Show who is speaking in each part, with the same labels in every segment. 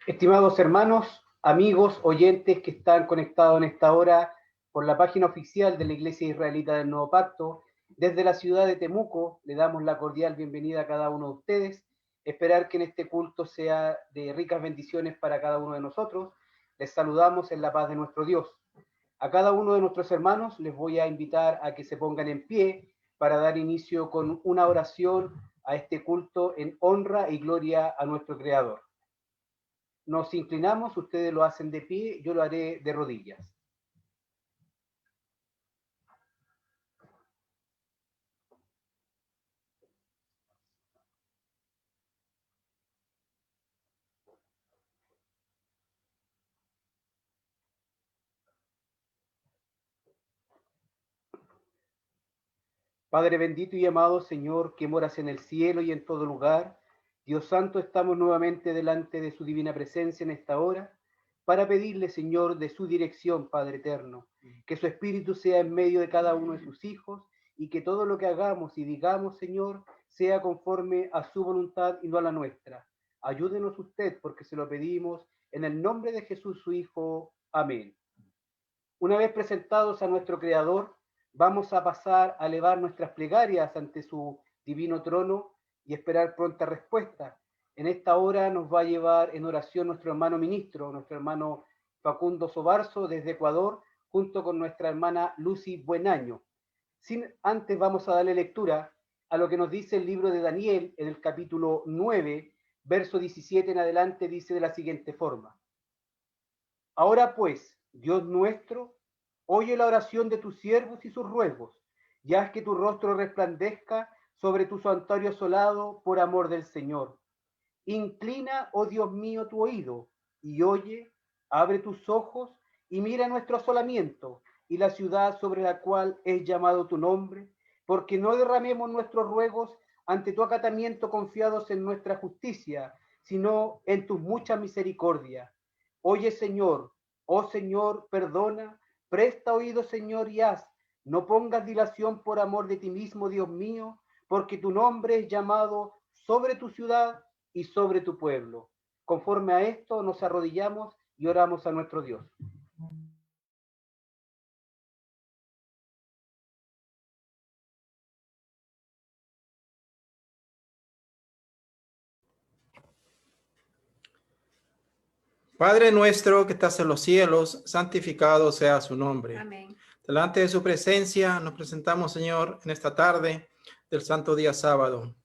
Speaker 1: Estimados hermanos, amigos, oyentes que están conectados en esta hora por la página oficial de la Iglesia Israelita del Nuevo Pacto, desde la ciudad de Temuco, le damos la cordial bienvenida a cada uno de ustedes. Esperar que en este culto sea de ricas bendiciones para cada uno de nosotros. Les saludamos en la paz de nuestro Dios. A cada uno de nuestros hermanos les voy a invitar a que se pongan en pie para dar inicio con una oración a este culto en honra y gloria a nuestro Creador. Nos inclinamos, ustedes lo hacen de pie, yo lo haré de rodillas. Padre bendito y amado Señor, que moras en el cielo y en todo lugar, Dios Santo, estamos nuevamente delante de su divina presencia en esta hora, para pedirle, Señor, de su dirección, Padre eterno, que su Espíritu sea en medio de cada uno de sus hijos, y que todo lo que hagamos y digamos, Señor, sea conforme a su voluntad y no a la nuestra. Ayúdenos usted, porque se lo pedimos en el nombre de Jesús, su Hijo. Amén. Una vez presentados a nuestro Creador, vamos a pasar a elevar nuestras plegarias ante su divino trono y esperar pronta respuesta. En esta hora nos va a llevar en oración nuestro hermano ministro, nuestro hermano Facundo Sobarzo desde Ecuador, junto con nuestra hermana Lucy Buenaño. Antes vamos a darle lectura a lo que nos dice el libro de Daniel en el capítulo 9, verso 17 en adelante, dice de la siguiente forma: Ahora pues, Dios nuestro, oye la oración de tus siervos y sus ruegos, y haz que tu rostro resplandezca sobre tu santuario asolado por amor del Señor. Inclina, oh Dios mío, tu oído, y oye, abre tus ojos, y mira nuestro asolamiento, y la ciudad sobre la cual es llamado tu nombre, porque no derramemos nuestros ruegos ante tu acatamiento confiados en nuestra justicia, sino en tus muchas misericordias. Oye, Señor, oh Señor, perdona, presta oído, Señor, y haz. No pongas dilación por amor de ti mismo, Dios mío, porque tu nombre es llamado sobre tu ciudad y sobre tu pueblo. Conforme a esto nos arrodillamos y oramos a nuestro Dios.
Speaker 2: Padre nuestro que estás en los cielos, santificado sea su nombre.
Speaker 3: Amén.
Speaker 2: Delante de su presencia nos presentamos, Señor, en esta tarde del santo día sábado,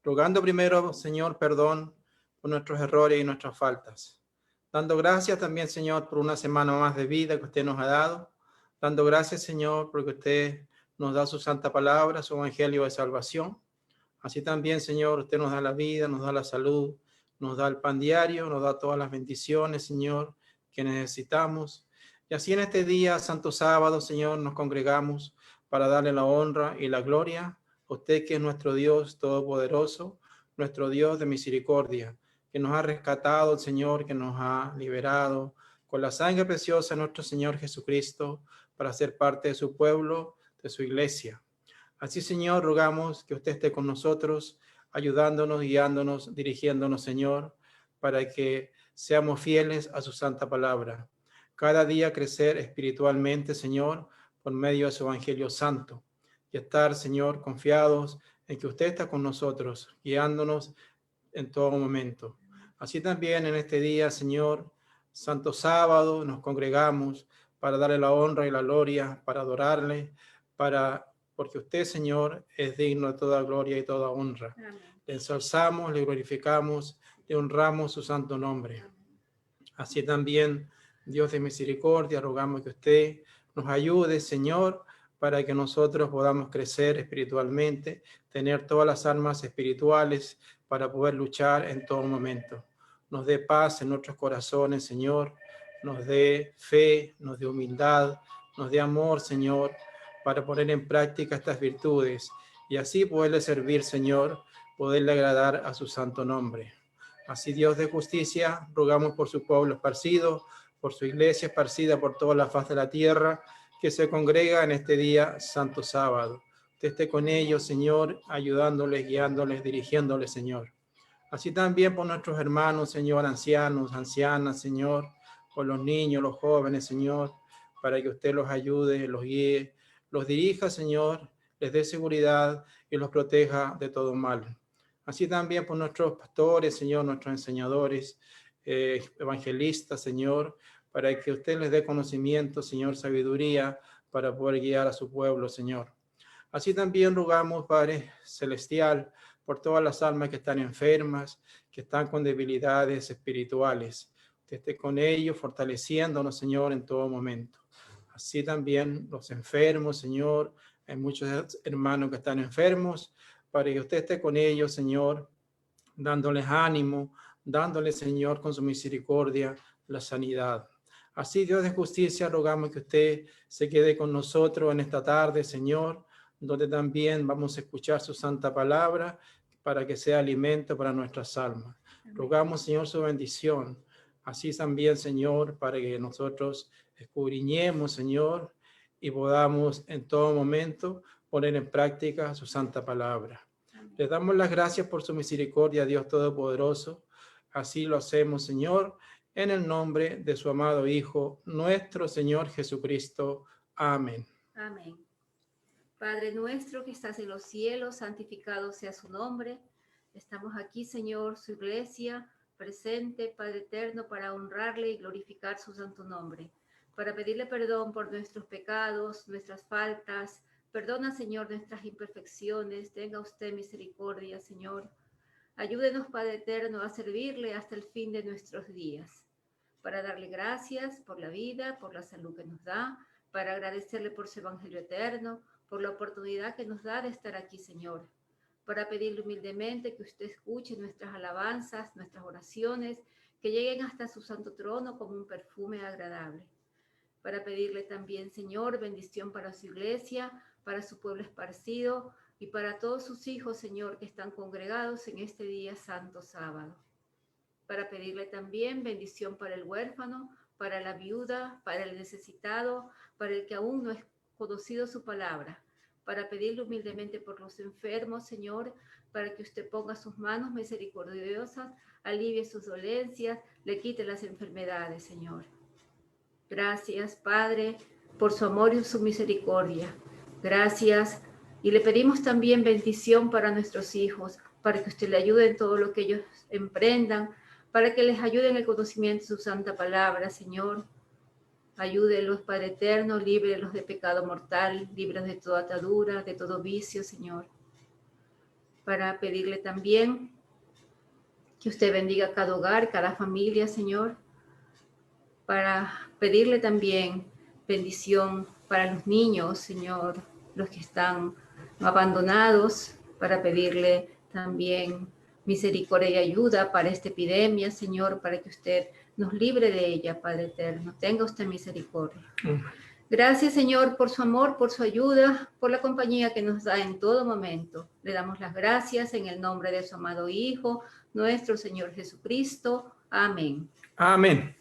Speaker 2: rogando primero, Señor, perdón por nuestros errores y nuestras faltas. Dando gracias también, Señor, por una semana más de vida que usted nos ha dado. Dando gracias, Señor, porque usted nos da su santa palabra, su evangelio de salvación. Así también, Señor, usted nos da la vida, nos da la salud, nos da el pan diario, nos da todas las bendiciones, Señor, que necesitamos. Y así en este día, santo sábado, Señor, nos congregamos para darle la honra y la gloria a usted, que es nuestro Dios todopoderoso, nuestro Dios de misericordia, que nos ha rescatado, Señor, que nos ha liberado con la sangre preciosa de nuestro Señor Jesucristo para ser parte de su pueblo, de su iglesia. Así, Señor, rogamos que usted esté con nosotros, ayudándonos, guiándonos, dirigiéndonos, Señor, para que seamos fieles a su santa palabra. Cada día crecer espiritualmente, Señor, por medio de su evangelio santo. Y estar, Señor, confiados en que usted está con nosotros, guiándonos en todo momento. Así también en este día, Señor, santo sábado, nos congregamos para darle la honra y la gloria, para adorarle, porque usted, Señor, es digno de toda gloria y toda honra.
Speaker 3: Amén.
Speaker 2: Le ensalzamos, le glorificamos, le honramos su santo nombre.
Speaker 3: Amén.
Speaker 2: Así también, Dios de misericordia, rogamos que usted nos ayude, Señor, para que nosotros podamos crecer espiritualmente, tener todas las armas espirituales para poder luchar en todo momento. Nos dé paz en nuestros corazones, Señor, nos dé fe, nos dé humildad, nos dé amor, Señor, para poner en práctica estas virtudes y así poderle servir, Señor, poderle agradar a su santo nombre. Así, Dios de justicia, rogamos por su pueblo esparcido, por su iglesia esparcida por toda la faz de la tierra, que se congrega en este día santo sábado. Usted esté con ellos, Señor, ayudándoles, guiándoles, dirigiéndoles, Señor. Así también por nuestros hermanos, Señor, ancianos, ancianas, Señor, por los niños, los jóvenes, Señor, para que usted los ayude, los guíe, los dirija, Señor, les dé seguridad y los proteja de todo mal. Así también por nuestros pastores, Señor, nuestros enseñadores, evangelistas, Señor, para que usted les dé conocimiento, Señor, sabiduría, para poder guiar a su pueblo, Señor. Así también rogamos, Padre Celestial, por todas las almas que están enfermas, que están con debilidades espirituales. Que esté con ellos, fortaleciéndonos, Señor, en todo momento. Así también los enfermos, Señor, hay muchos hermanos que están enfermos, para que usted esté con ellos, Señor, dándoles ánimo, dándoles, Señor, con su misericordia, la sanidad. Así, Dios de justicia, rogamos que usted se quede con nosotros en esta tarde, Señor, donde también vamos a escuchar su santa palabra para que sea alimento para nuestras almas. Amén. Rogamos, Señor, su bendición. Así también, Señor, para que nosotros escudriñemos, Señor, y podamos en todo momento poner en práctica su santa palabra. Le damos las gracias por su misericordia, Dios Todopoderoso. Así lo hacemos, Señor, en el nombre de su amado Hijo, nuestro Señor Jesucristo. Amén.
Speaker 3: Amén. Padre nuestro que estás en los cielos, santificado sea su nombre. Estamos aquí, Señor, su iglesia, presente, Padre eterno, para honrarle y glorificar su santo nombre, para pedirle perdón por nuestros pecados, nuestras faltas. Perdona, Señor, nuestras imperfecciones. Tenga usted misericordia, Señor. Ayúdenos, Padre eterno, a servirle hasta el fin de nuestros días, para darle gracias por la vida, por la salud que nos da, para agradecerle por su evangelio eterno, por la oportunidad que nos da de estar aquí, Señor, para pedirle humildemente que usted escuche nuestras alabanzas, nuestras oraciones, que lleguen hasta su santo trono como un perfume agradable. Para pedirle también, Señor, bendición para su iglesia, para su pueblo esparcido y para todos sus hijos, Señor, que están congregados en este día santo sábado. Para pedirle también bendición para el huérfano, para la viuda, para el necesitado, para el que aún no es conocido su palabra, para pedirle humildemente por los enfermos, Señor, para que usted ponga sus manos misericordiosas, alivie sus dolencias, le quite las enfermedades, Señor. Gracias, Padre, por su amor y su misericordia. Gracias. Y le pedimos también bendición para nuestros hijos, para que usted le ayude en todo lo que ellos emprendan, para que les ayude en el conocimiento de su santa palabra, Señor. Ayúdelos, Padre eterno, líbrelos de pecado mortal, líbrelos de toda atadura, de todo vicio, Señor. Para pedirle también que usted bendiga cada hogar, cada familia, Señor. Para pedirle también bendición para los niños, Señor, los que están abandonados, para pedirle también misericordia y ayuda para esta epidemia, Señor, para que usted nos libre de ella, Padre eterno. Tenga usted misericordia. Gracias, Señor, por su amor, por su ayuda, por la compañía que nos da en todo momento. Le damos las gracias en el nombre de su amado Hijo, nuestro Señor Jesucristo. Amén.
Speaker 2: Amén.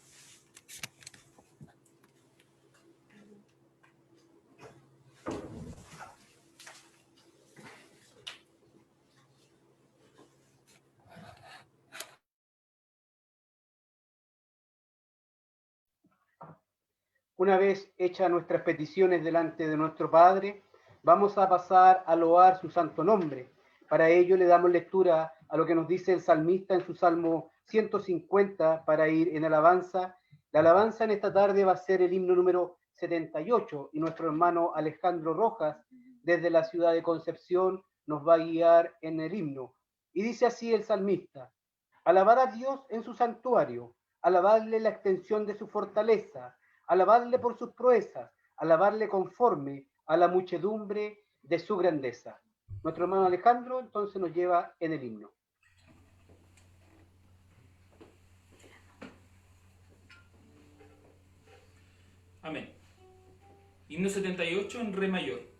Speaker 1: Una vez hechas nuestras peticiones delante de nuestro Padre, vamos a pasar a loar su santo nombre. Para ello le damos lectura a lo que nos dice el salmista en su Salmo 150 para ir en alabanza. La alabanza en esta tarde va a ser el himno número 78 y nuestro hermano Alejandro Rojas desde la ciudad de Concepción nos va a guiar en el himno. Y dice así el salmista: alabad a Dios en su santuario, alabadle la extensión de su fortaleza, alabadle por sus proezas, alabarle conforme a la muchedumbre de su grandeza. Nuestro hermano Alejandro entonces nos lleva en el himno.
Speaker 4: Amén. Himno 78 en re mayor.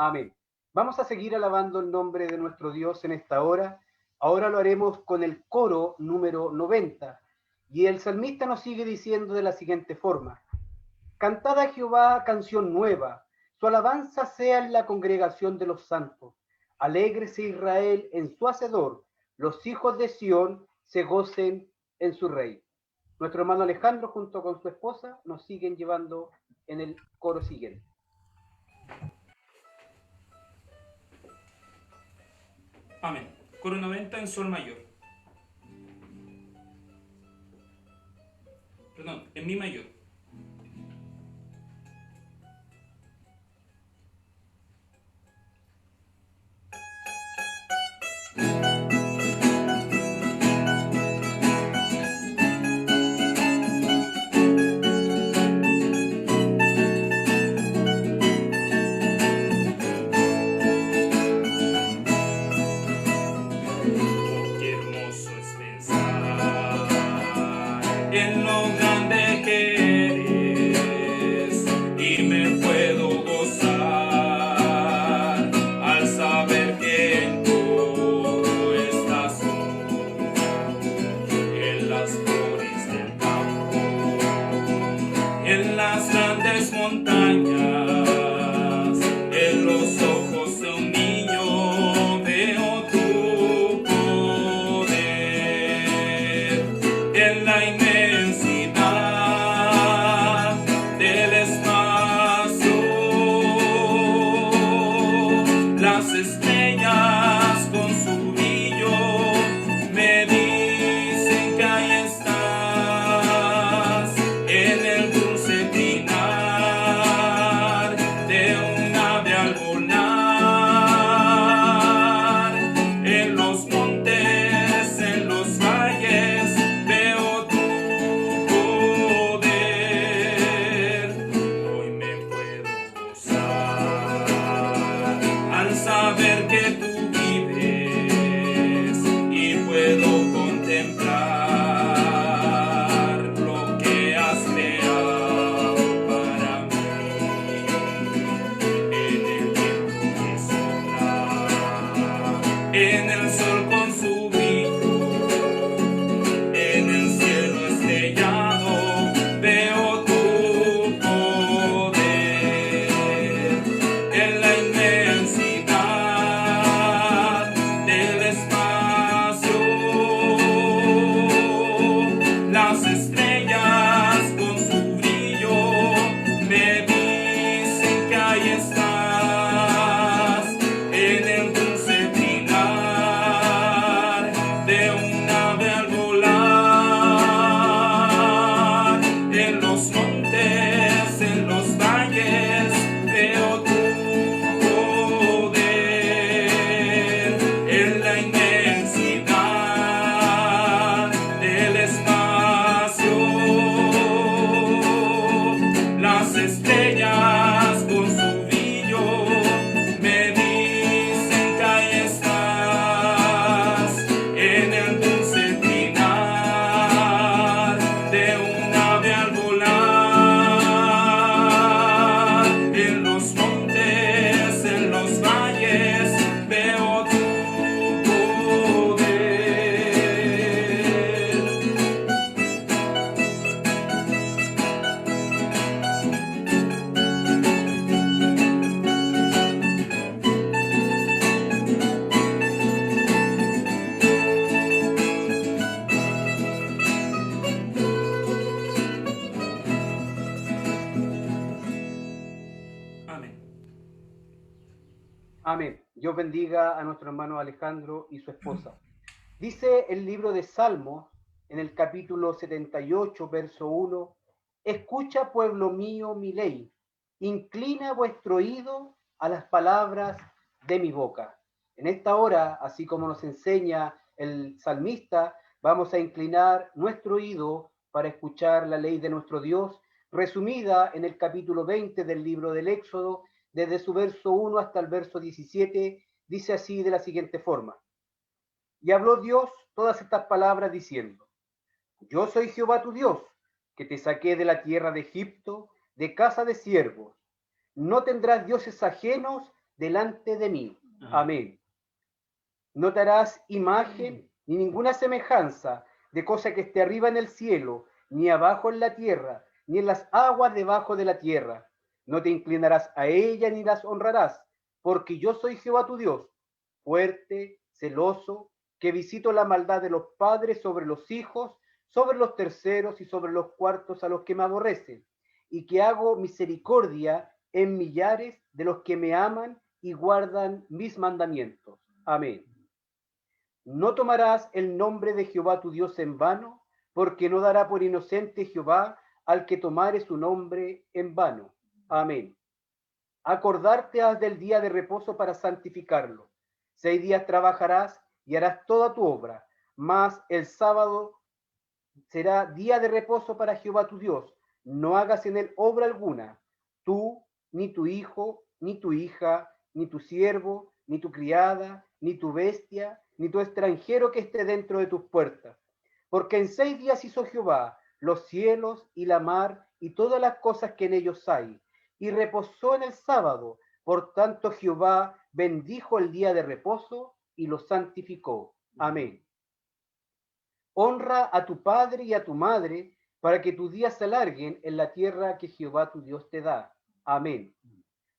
Speaker 1: Amén. Vamos a seguir alabando el nombre de nuestro Dios en esta hora. Ahora lo haremos con el coro número 90. Y el salmista nos sigue diciendo de la siguiente forma: Cantad a Jehová canción nueva, su alabanza sea en la congregación de los santos. Alégrese Israel en su hacedor, los hijos de Sión se gocen en su rey. Nuestro hermano Alejandro junto con su esposa nos siguen llevando en el coro siguiente.
Speaker 4: Amén. Coro 90 en sol mayor. Perdón, en mi mayor. Qué hermoso es pensar en lo grande que eres y me puedo gozar al saber que en todo estás tú, en las flores del campo, en las grandes montañas, en los ojos de un niño veo tu poder, en la inmensidad del espacio, las estrellas con su brillo me dicen que ahí estás, en el dulce trinar de un ave al volar, en los montes, en los valles veo tu poder. Hoy me puedo gozar al saber que tú vives y puedo contemplar lo que has creado para mí. En el viento que sopla, en el sol con su brillo, en el cielo estrellado veo tu poder, en la inmensidad del espacio, las estrellas con su brillo me dicen que ahí estás, en el dulce trinar de un ave al volar, en los montes, en los valles veo tu poder, en la inmensidad del espacio, las estrellas con su brillo me dicen que ahí estás, en el dulce trinar de un ave al volar, en los montes, en los valles veo tu poder. Amén.
Speaker 1: Amén. Dios bendiga a nuestro hermano Alejandro y su esposa. Dice el libro de Salmos, en el capítulo 78, verso 1, escucha, pueblo mío, mi ley, inclina vuestro oído a las palabras de mi boca. En esta hora, así como nos enseña el salmista, vamos a inclinar nuestro oído para escuchar la ley de nuestro Dios, resumida en el capítulo 20 del libro del Éxodo, desde su verso 1 hasta el verso 17, dice así de la siguiente forma: y habló Dios todas estas palabras diciendo: yo soy Jehová tu Dios, que te saqué de la tierra de Egipto, de casa de siervos. No tendrás dioses ajenos delante de mí. Amén. No te harás imagen ni ninguna semejanza de cosa que esté arriba en el cielo, ni abajo en la tierra, ni en las aguas debajo de la tierra. No te inclinarás a ella ni las honrarás, porque yo soy Jehová tu Dios, fuerte, celoso, que visito la maldad de los padres sobre los hijos, sobre los terceros y sobre los cuartos a los que me aborrecen, y que hago misericordia en millares de los que me aman y guardan mis mandamientos. Amén. No tomarás el nombre de Jehová tu Dios en vano, porque no dará por inocente Jehová al que tomare su nombre en vano. Amén. Acordarte has del día de reposo para santificarlo. 6 días trabajarás y harás toda tu obra, mas el sábado será día de reposo para Jehová tu Dios. No hagas en él obra alguna, tú, ni tu hijo, ni tu hija, ni tu siervo, ni tu criada, ni tu bestia, ni tu extranjero que esté dentro de tus puertas. Porque en 6 días hizo Jehová los cielos y la mar y todas las cosas que en ellos hay, y reposó en el sábado. Por tanto Jehová bendijo el día de reposo y lo santificó. Amén. Honra a tu padre y a tu madre, para que tus días se alarguen en la tierra que Jehová tu Dios te da. Amén.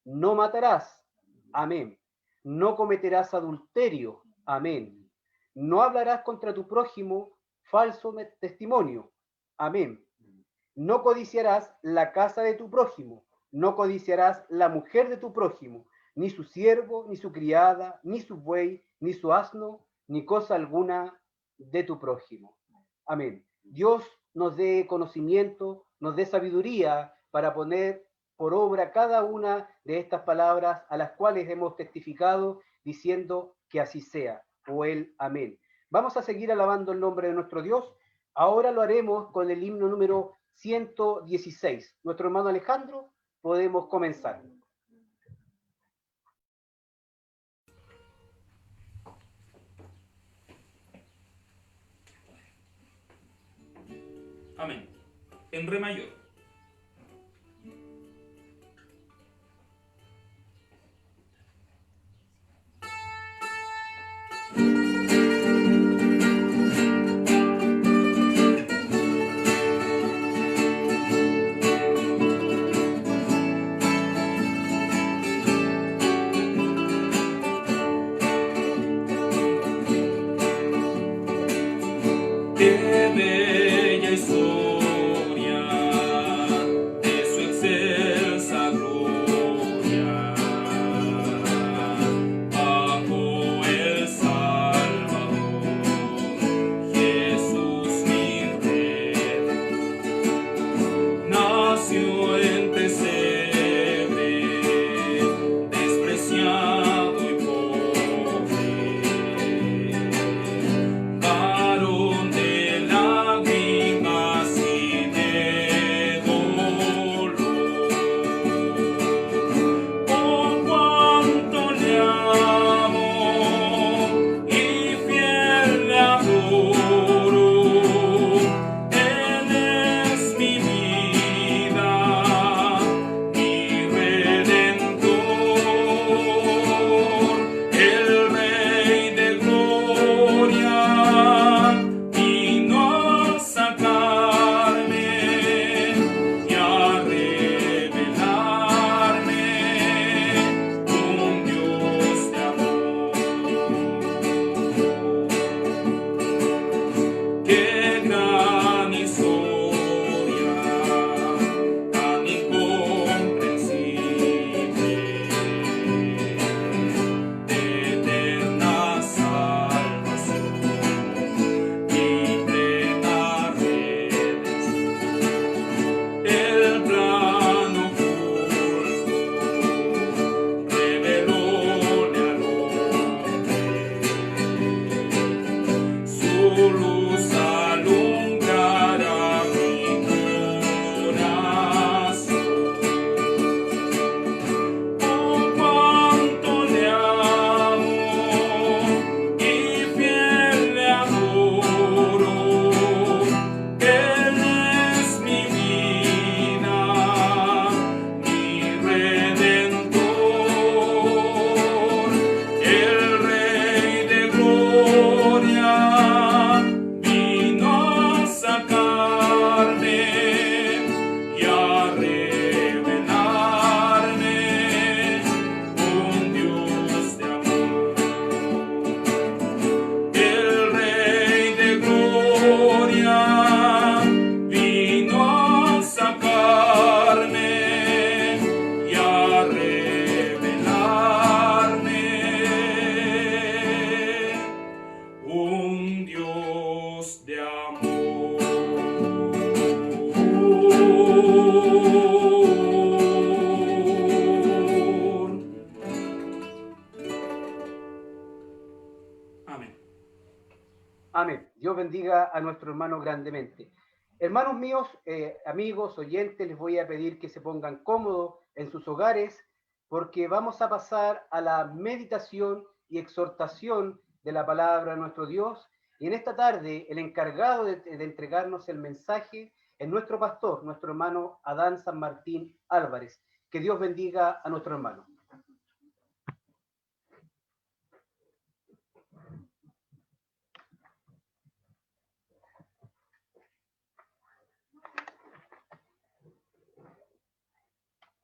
Speaker 1: No matarás. Amén. No cometerás adulterio. Amén. No hablarás contra tu prójimo falso testimonio. Amén. No codiciarás la casa de tu prójimo. No codiciarás la mujer de tu prójimo, ni su siervo, ni su criada, ni su buey, ni su asno, ni cosa alguna de tu prójimo. Amén. Dios nos dé conocimiento, nos dé sabiduría para poner por obra cada una de estas palabras a las cuales hemos testificado, diciendo que así sea, o el amén. Vamos a seguir alabando el nombre de nuestro Dios. Ahora lo haremos con el himno número 116. Nuestro hermano Alejandro, podemos comenzar.
Speaker 4: Amén. En re mayor. Qué bella historia de su excelsa gloria, bajo el Salvador, Jesús mi Rey, nació en pesebre, despreciado y pobre, varón de lágrimas y de dolor. Oh, cuánto le amo y fiel le adoro. Él es mi vida, mi redentor, el Rey de gloria. Vino a sacarme y a revelarme un Dios de amor. Qué gran historia, tan incomprensible, de eterna salvación y plena redención. El plano oculto revelóle al hombre, su luz alumbrará mi corazón. Oh, cuánto le amo y fiel le adoro. Él es mi vida, mi redentor, un Dios de amor. Amén.
Speaker 1: Amén. Dios bendiga a nuestro hermano grandemente. Hermanos míos, amigos, oyentes, les voy a pedir que se pongan cómodos en sus hogares porque vamos a pasar a la meditación y exhortación de la palabra de nuestro Dios. Y en esta tarde, el encargado de entregarnos el mensaje es nuestro pastor, nuestro hermano Adán San Martín Álvarez. Que Dios bendiga a nuestro hermano.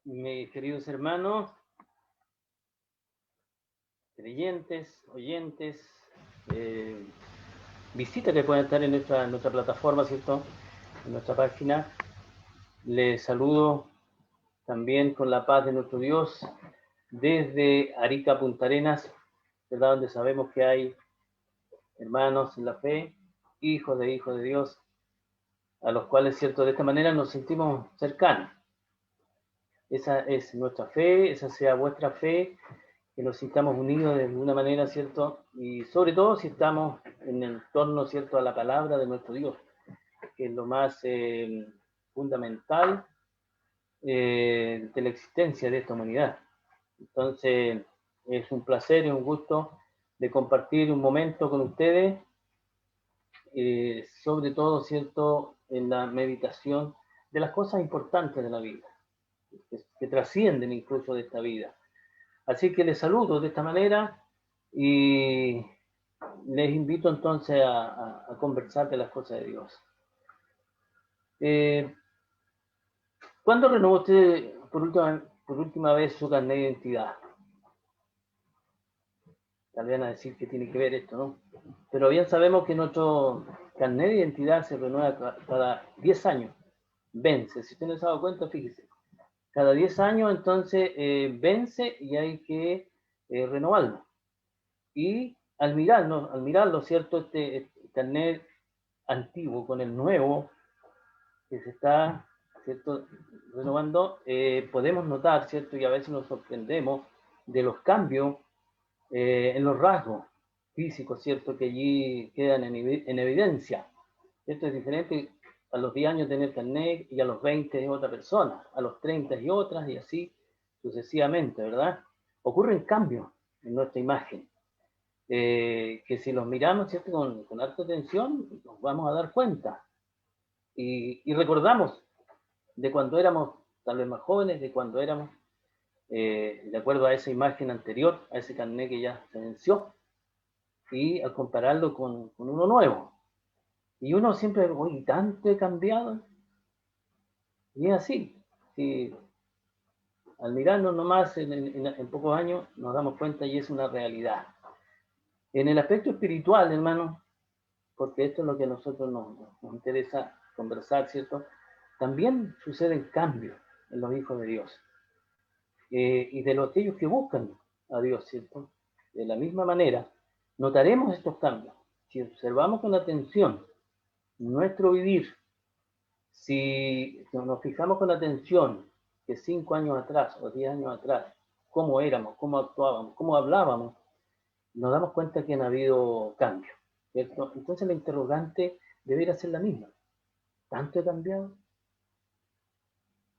Speaker 5: Mis queridos hermanos, creyentes, oyentes, visitas que pueden estar en nuestra plataforma, ¿cierto? En nuestra página. Les saludo también con la paz de nuestro Dios desde Arica, Punta Arenas, ¿verdad? Donde sabemos que hay hermanos en la fe, hijos de Dios, a los cuales, ¿cierto? De esta manera nos sentimos cercanos. Esa es nuestra fe, esa sea vuestra fe, que nos sintamos unidos de alguna manera, ¿cierto? Y sobre todo si estamos en el torno, ¿cierto?, a la palabra de nuestro Dios, que es lo más fundamental de la existencia de esta humanidad. Entonces, es un placer y un gusto de compartir un momento con ustedes, sobre todo, ¿cierto?, en la meditación de las cosas importantes de la vida, que trascienden incluso de esta vida. Así que les saludo de esta manera y les invito entonces a conversar de las cosas de Dios. ¿Cuándo renovó usted por última vez su carnet de identidad? Tal vez van a decir que tiene que ver esto, ¿no? Pero bien sabemos que nuestro carnet de identidad se renueva cada 10 años. Vence. Si usted no se ha dado cuenta, fíjese. Cada 10 años entonces vence y hay que renovarlo. Y al mirarlo, ¿cierto? Este carnet antiguo con el nuevo que se está, ¿cierto?, renovando, podemos notar, ¿cierto? Y a veces nos sorprendemos de los cambios en los rasgos físicos, ¿cierto?, que allí quedan en evidencia. Esto es diferente a los 10 años tener carnet y a los 20 es otra persona, a los 30 y otras, y así sucesivamente, ¿verdad? Ocurren cambios en nuestra imagen, que si los miramos, ¿cierto?, con harta atención, nos vamos a dar cuenta. Y recordamos de cuando éramos tal vez más jóvenes, de cuando éramos, de acuerdo a esa imagen anterior, a ese carnet que ya se venció, y a compararlo con uno nuevo. Y uno siempre, oye, tanto he cambiado. Y es así. Sí, al mirarnos nomás en pocos años nos damos cuenta y es una realidad. En el aspecto espiritual, hermano, porque esto es lo que a nosotros nos interesa conversar, ¿cierto? También suceden cambios en los hijos de Dios. Y de aquellos que buscan a Dios, ¿cierto? De la misma manera, notaremos estos cambios. Si observamos con atención nuestro vivir, si nos fijamos con atención que 5 años atrás o 10 años atrás, cómo éramos, cómo actuábamos, cómo hablábamos, nos damos cuenta que han habido cambios, ¿cierto? Entonces la interrogante debería ser la misma. ¿Tanto he cambiado?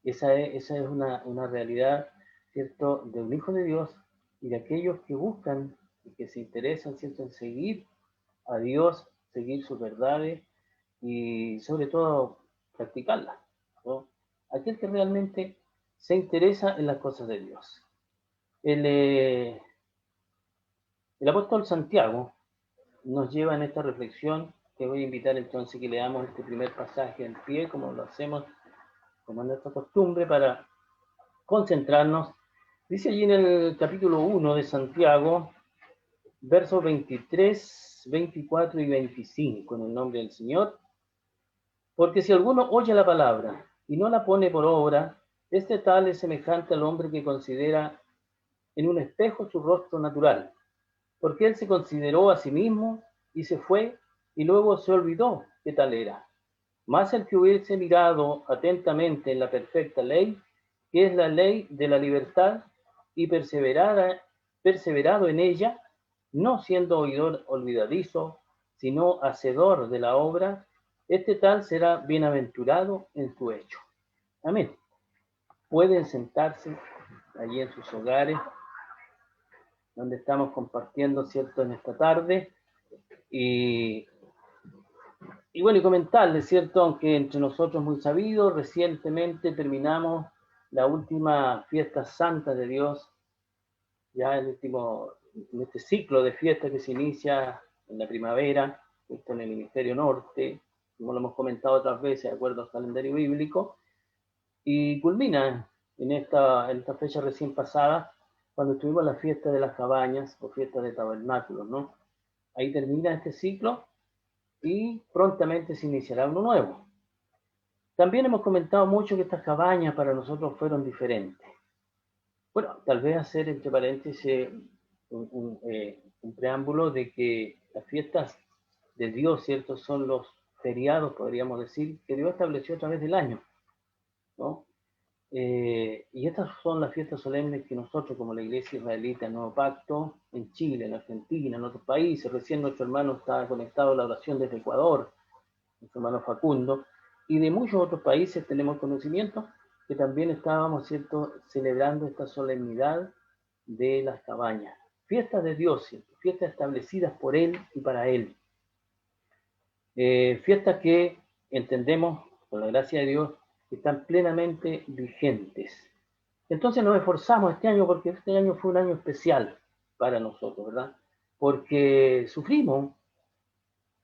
Speaker 5: Esa es una realidad, ¿cierto?, de un hijo de Dios y de aquellos que buscan y que se interesan, ¿cierto?, en seguir a Dios, seguir sus verdades y sobre todo practicarlas, ¿no? Aquel que realmente se interesa en las cosas de Dios. El apóstol Santiago nos lleva en esta reflexión, que voy a invitar entonces que leamos este primer pasaje en pie, como lo hacemos, como es nuestra costumbre, para concentrarnos. Dice allí en el capítulo 1 de Santiago, versos 23, 24 y 25, en el nombre del Señor. Porque si alguno oye la palabra y no la pone por obra, este tal es semejante al hombre que considera en un espejo su rostro natural, porque él se consideró a sí mismo y se fue y luego se olvidó qué tal era. Mas el que hubiese mirado atentamente en la perfecta ley, que es la ley de la libertad, y perseverado en ella, no siendo oidor olvidadizo, sino hacedor de la obra, este tal será bienaventurado en su hecho. Amén. Pueden sentarse allí en sus hogares, donde estamos compartiendo, ¿cierto?, en esta tarde. Y bueno, y comentarles, ¿cierto?, aunque entre nosotros muy sabido, recientemente terminamos la última fiesta santa de Dios, ya en este ciclo de fiestas que se inicia en la primavera, esto en el hemisferio norte, como lo hemos comentado otras veces, de acuerdo al calendario bíblico, y culmina en esta fecha recién pasada, cuando tuvimos la fiesta de las cabañas o fiesta de tabernáculos, ¿no? Ahí termina este ciclo y prontamente se iniciará uno nuevo. También hemos comentado mucho que estas cabañas para nosotros fueron diferentes. Bueno, tal vez hacer entre paréntesis un preámbulo de que las fiestas de Dios, ¿cierto?, son los feriados, podríamos decir, que Dios estableció a través del año, ¿no? Y estas son las fiestas solemnes que nosotros, como la Iglesia Israelita Nuevo Pacto, en Chile, en Argentina, en otros países, recién nuestro hermano está conectado a la oración desde Ecuador, nuestro hermano Facundo, y de muchos otros países tenemos conocimiento que también estábamos, ¿cierto?, celebrando esta solemnidad de las cabañas. Fiestas de Dios, ¿cierto?, fiestas establecidas por Él y para Él. Fiestas que entendemos, por la gracia de Dios, que están plenamente vigentes. Entonces nos esforzamos este año, porque este año fue un año especial para nosotros, ¿verdad? Porque sufrimos,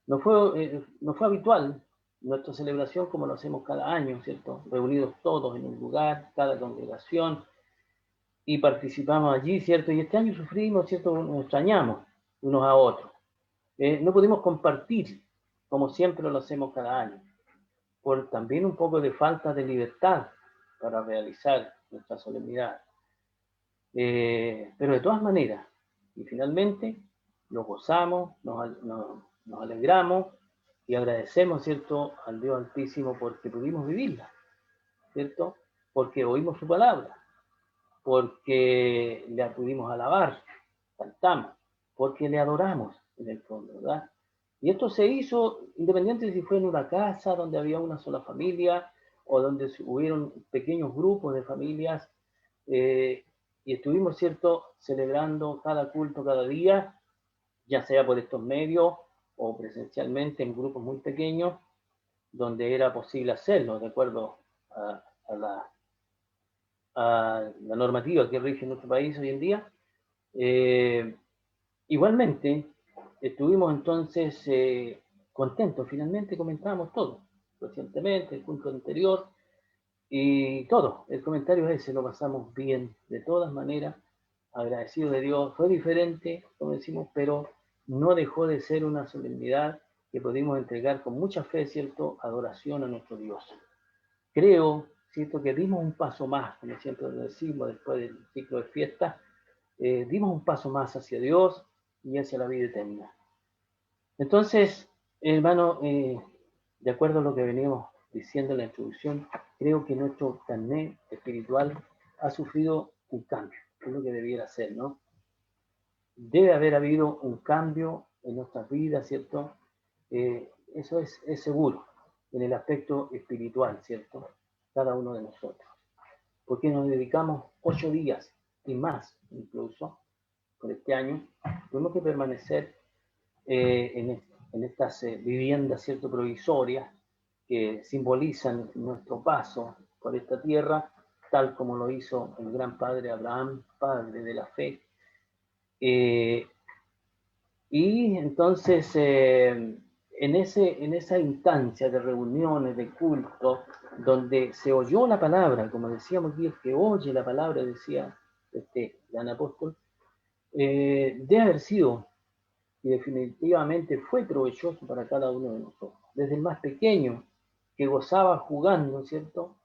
Speaker 5: no fue habitual nuestra celebración como lo hacemos cada año, ¿cierto? Reunidos todos en un lugar, cada congregación, y participamos allí, ¿cierto? Y este año sufrimos, ¿cierto? Nos extrañamos unos a otros. No pudimos compartir como siempre lo hacemos cada año, por también un poco de falta de libertad para realizar nuestra solemnidad. Pero de todas maneras, y finalmente, nos gozamos, nos alegramos y agradecemos, ¿cierto?, al Dios Altísimo porque pudimos vivirla, ¿cierto? Porque oímos su palabra, porque le pudimos alabar, cantamos, porque le adoramos en el fondo, ¿verdad? Y esto se hizo independiente de si fue en una casa donde había una sola familia o donde hubieron pequeños grupos de familias, y estuvimos, ¿cierto?, celebrando cada culto cada día, ya sea por estos medios o presencialmente en grupos muy pequeños, donde era posible hacerlo, de acuerdo a la normativa que rige en nuestro país hoy en día. Igualmente, estuvimos entonces contentos, finalmente comentamos todo, recientemente, el punto anterior, y todo, el comentario es ese, lo pasamos bien, de todas maneras, agradecido de Dios, fue diferente, como decimos, pero no dejó de ser una solemnidad que pudimos entregar con mucha fe, ¿cierto?, adoración a nuestro Dios. Creo, ¿cierto?, que dimos un paso más, como siempre decimos, después del ciclo de fiestas, dimos un paso más hacia Dios y hacia la vida eterna. Entonces, hermano, de acuerdo a lo que veníamos diciendo en la introducción, creo que nuestro carnet espiritual ha sufrido un cambio, es lo que debiera ser, ¿no? Debe haber habido un cambio en nuestras vidas, ¿cierto? Eso es seguro, en el aspecto espiritual, ¿cierto? Cada uno de nosotros. Porque nos dedicamos 8 días y más, incluso, por este año, tuvimos que permanecer en estas viviendas, ¿cierto?, provisorias que simbolizan nuestro paso por esta tierra, tal como lo hizo el gran padre Abraham, padre de la fe. Y entonces, en esa instancia de reuniones, de culto, donde se oyó la palabra, como decíamos aquí, el que oye la palabra, decía este gran apóstol, debe haber sido y definitivamente fue provechoso para cada uno de nosotros. Desde el más pequeño, que gozaba jugando, ¿cierto?,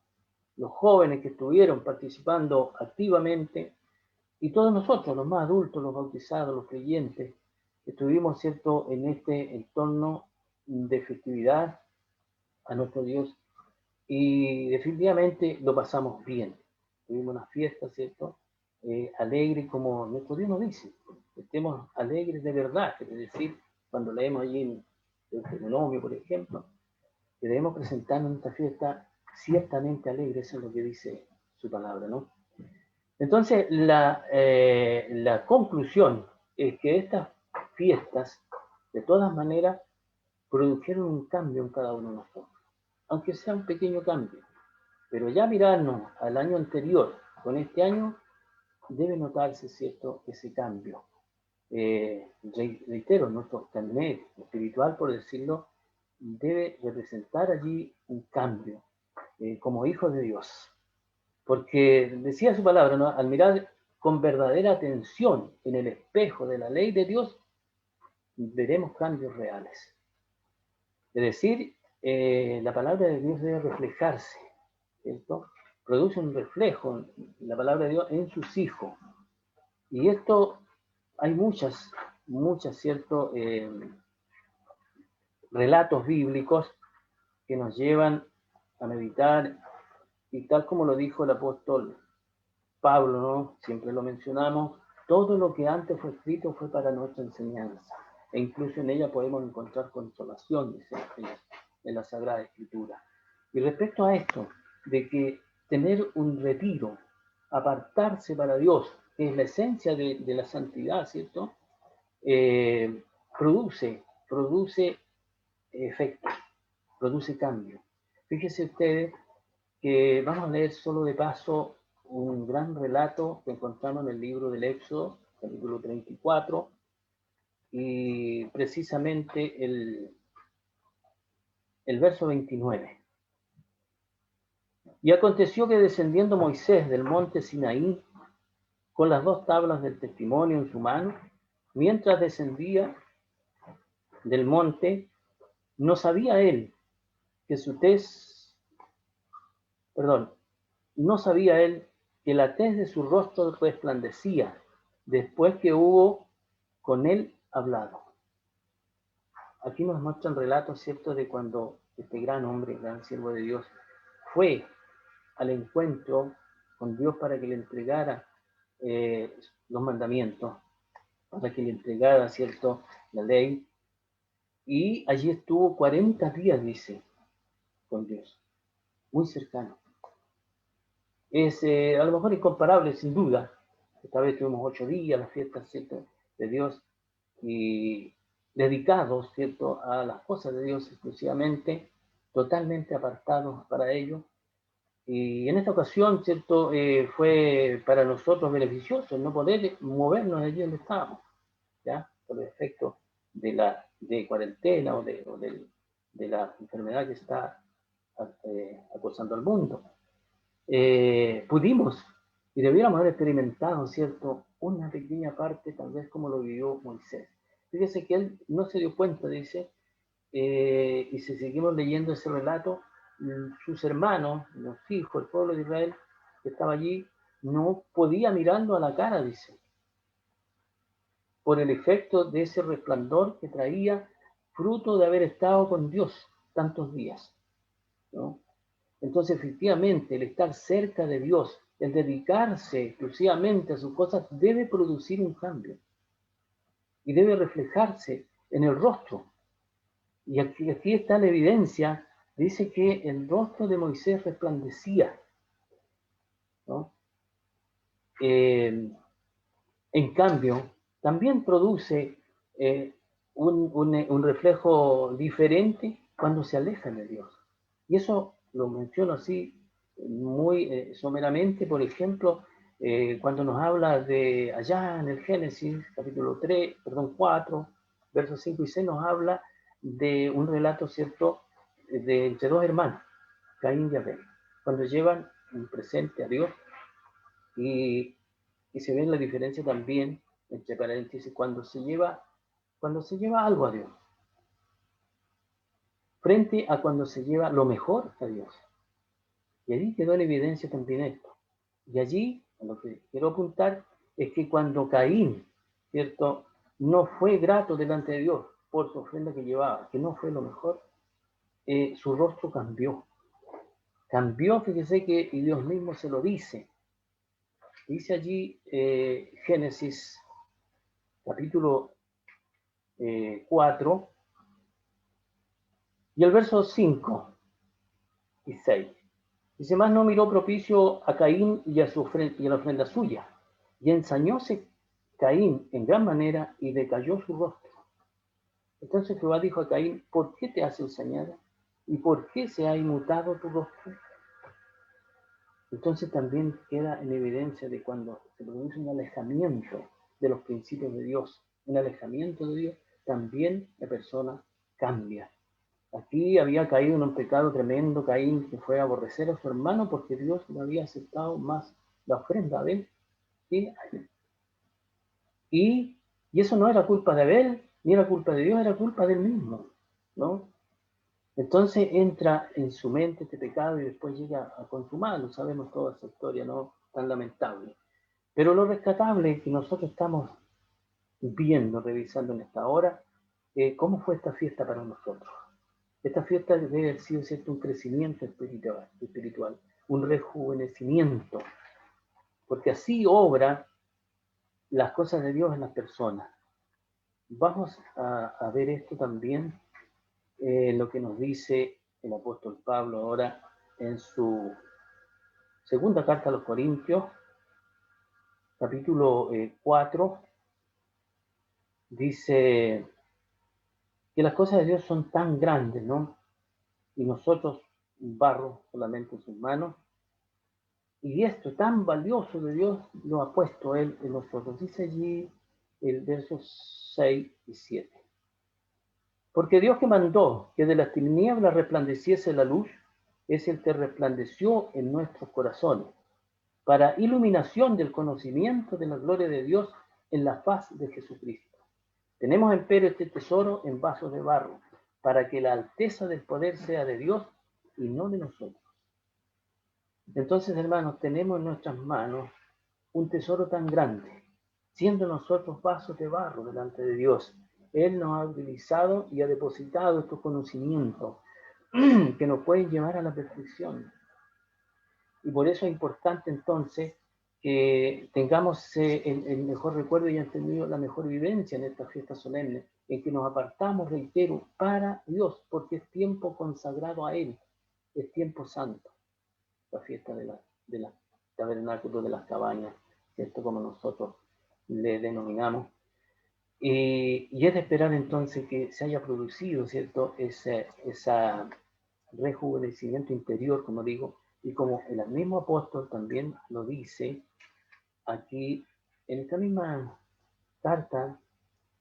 Speaker 5: los jóvenes que estuvieron participando activamente, y todos nosotros, los más adultos, los bautizados, los creyentes, estuvimos, ¿cierto?, en este entorno de festividad a nuestro Dios y definitivamente lo pasamos bien. Tuvimos una fiesta, ¿cierto? Alegre, como nuestro Dios nos dice, estemos alegres de verdad, es decir, cuando leemos allí en el Deuteronomio, por ejemplo, que debemos presentarnos en esta fiesta ciertamente alegre, eso es lo que dice su palabra, ¿no? Entonces, la conclusión es que estas fiestas, de todas maneras, produjeron un cambio en cada uno de nosotros, aunque sea un pequeño cambio. Pero ya mirarnos al año anterior con este año, debe notarse, ¿cierto?, ese cambio. Reitero, nuestro carnet espiritual, por decirlo, debe representar allí un cambio como hijos de Dios. Porque decía su palabra, ¿no? Al mirar con verdadera atención en el espejo de la ley de Dios, veremos cambios reales. Es decir, la palabra de Dios debe reflejarse, ¿cierto? Produce un reflejo, la palabra de Dios, en sus hijos. Y esto, hay muchas, ¿cierto? Relatos bíblicos que nos llevan a meditar, y tal como lo dijo el apóstol Pablo, ¿no? Siempre lo mencionamos, todo lo que antes fue escrito fue para nuestra enseñanza, e incluso en ella podemos encontrar consolación, dice en la Sagrada Escritura. Y respecto a esto, de que tener un retiro, apartarse para Dios, que es la esencia de la santidad, ¿cierto? Produce efecto, produce cambio. Fíjense ustedes que vamos a leer solo de paso un gran relato que encontramos en el libro del Éxodo, capítulo 34, y precisamente el verso 29. Y aconteció que descendiendo Moisés del monte Sinaí, con las 2 tablas del testimonio en su mano, mientras descendía del monte, no sabía él que la tez de su rostro resplandecía después que hubo con él hablado. Aquí nos muestran relatos, ¿cierto?, de cuando este gran hombre, gran siervo de Dios, fue al encuentro con Dios para que le entregara los mandamientos, para que le entregara, ¿cierto?, la ley, y allí estuvo 40 días, dice, con Dios, muy cercano. Es a lo mejor incomparable, sin duda. Esta vez tuvimos 8 días, las fiestas, ¿cierto?, de Dios, y dedicados, ¿cierto?, a las cosas de Dios exclusivamente, totalmente apartados para ello. Y en esta ocasión, ¿cierto?, fue para nosotros beneficioso no poder movernos de allí donde estábamos, ¿ya?, por el efecto de cuarentena o de la enfermedad que está acosando al mundo. Pudimos y debiéramos haber experimentado, ¿cierto?, una pequeña parte, tal vez como lo vivió Moisés. Fíjese que él no se dio cuenta, dice, y si seguimos leyendo ese relato, sus hermanos, los hijos, el pueblo de Israel que estaba allí, no podía mirarlo a la cara, dice, por el efecto de ese resplandor que traía fruto de haber estado con Dios tantos días, ¿no? Entonces, efectivamente, el estar cerca de Dios, el dedicarse exclusivamente a sus cosas, debe producir un cambio y debe reflejarse en el rostro. Y aquí está la evidencia, dice que el rostro de Moisés resplandecía, ¿no? En cambio, también produce un reflejo diferente cuando se alejan de Dios. Y eso lo menciono así muy someramente, por ejemplo, cuando nos habla de allá en el Génesis, capítulo 4, versos 5 y 6, nos habla de un relato, ¿cierto?, de entre 2 hermanos, Caín y Abel, cuando llevan un presente a Dios, y se ve la diferencia también, entre paréntesis, cuando se lleva algo a Dios, frente a cuando se lleva lo mejor a Dios. Y allí quedó en evidencia también esto. Y allí, a lo que quiero apuntar, es que cuando Caín, ¿cierto?, no fue grato delante de Dios, por su ofrenda que llevaba, que no fue lo mejor, su rostro cambió. Cambió, fíjese que, y Dios mismo se lo dice. Dice allí Génesis capítulo 4 y el verso 5 y 6. Dice, más no miró propicio a Caín y a la ofrenda suya, y ensañóse Caín en gran manera y decayó su rostro. Entonces Jehová dijo a Caín, ¿por qué te has ensañado? ¿Y por qué se ha inmutado tu rostro? Entonces también queda en evidencia de cuando se produce un alejamiento de los principios de Dios, un alejamiento de Dios, también la persona cambia. Aquí había caído en un pecado tremendo Caín, que fue a aborrecer a su hermano porque Dios le había aceptado más la ofrenda a Abel que a él. Y eso no era culpa de Abel, ni era culpa de Dios, era culpa de él mismo, ¿no? Entonces entra en su mente este pecado y después llega a consumarlo. Sabemos toda esa historia, ¿no? Tan lamentable. Pero lo rescatable que nosotros estamos viendo, revisando en esta hora, ¿cómo fue esta fiesta para nosotros? Esta fiesta debe haber sido, ¿cierto?, un crecimiento espiritual, un rejuvenecimiento, porque así obra las cosas de Dios en las personas. Vamos a ver esto también, lo que nos dice el apóstol Pablo ahora en su segunda carta a los Corintios, capítulo 4, dice que las cosas de Dios son tan grandes, ¿no? Y nosotros, barro solamente en sus manos, y esto tan valioso de Dios lo ha puesto Él en nosotros. Dice allí el verso 6 y 7. Porque Dios que mandó que de las tinieblas resplandeciese la luz, es el que resplandeció en nuestros corazones, para iluminación del conocimiento de la gloria de Dios en la faz de Jesucristo. Tenemos empero este tesoro en vasos de barro, para que la alteza del poder sea de Dios y no de nosotros. Entonces, hermanos, tenemos en nuestras manos un tesoro tan grande, siendo nosotros vasos de barro delante de Dios. Él nos ha utilizado y ha depositado estos conocimientos que nos pueden llevar a la perfección. Y por eso es importante entonces que tengamos el mejor recuerdo y han tenido la mejor vivencia en esta fiesta solemne, en que nos apartamos, reitero, para Dios, porque es tiempo consagrado a Él, es tiempo santo, la fiesta de la tabernáculo, de las cabañas, ¿cierto? Como nosotros le denominamos. Y es de esperar entonces que se haya producido, ¿cierto?, ese rejuvenecimiento interior, como digo, y como el mismo apóstol también lo dice aquí en esta misma carta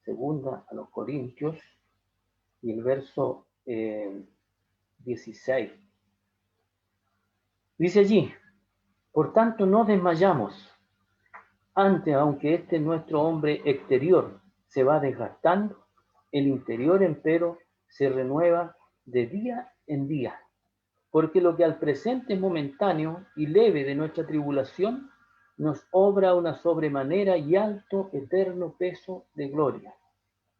Speaker 5: segunda a los Corintios y el verso 16. Dice allí, por tanto no desmayamos, antes, aunque este nuestro hombre exterior se va desgastando, el interior empero se renueva de día en día, porque lo que al presente es momentáneo y leve de nuestra tribulación, nos obra una sobremanera y alto eterno peso de gloria,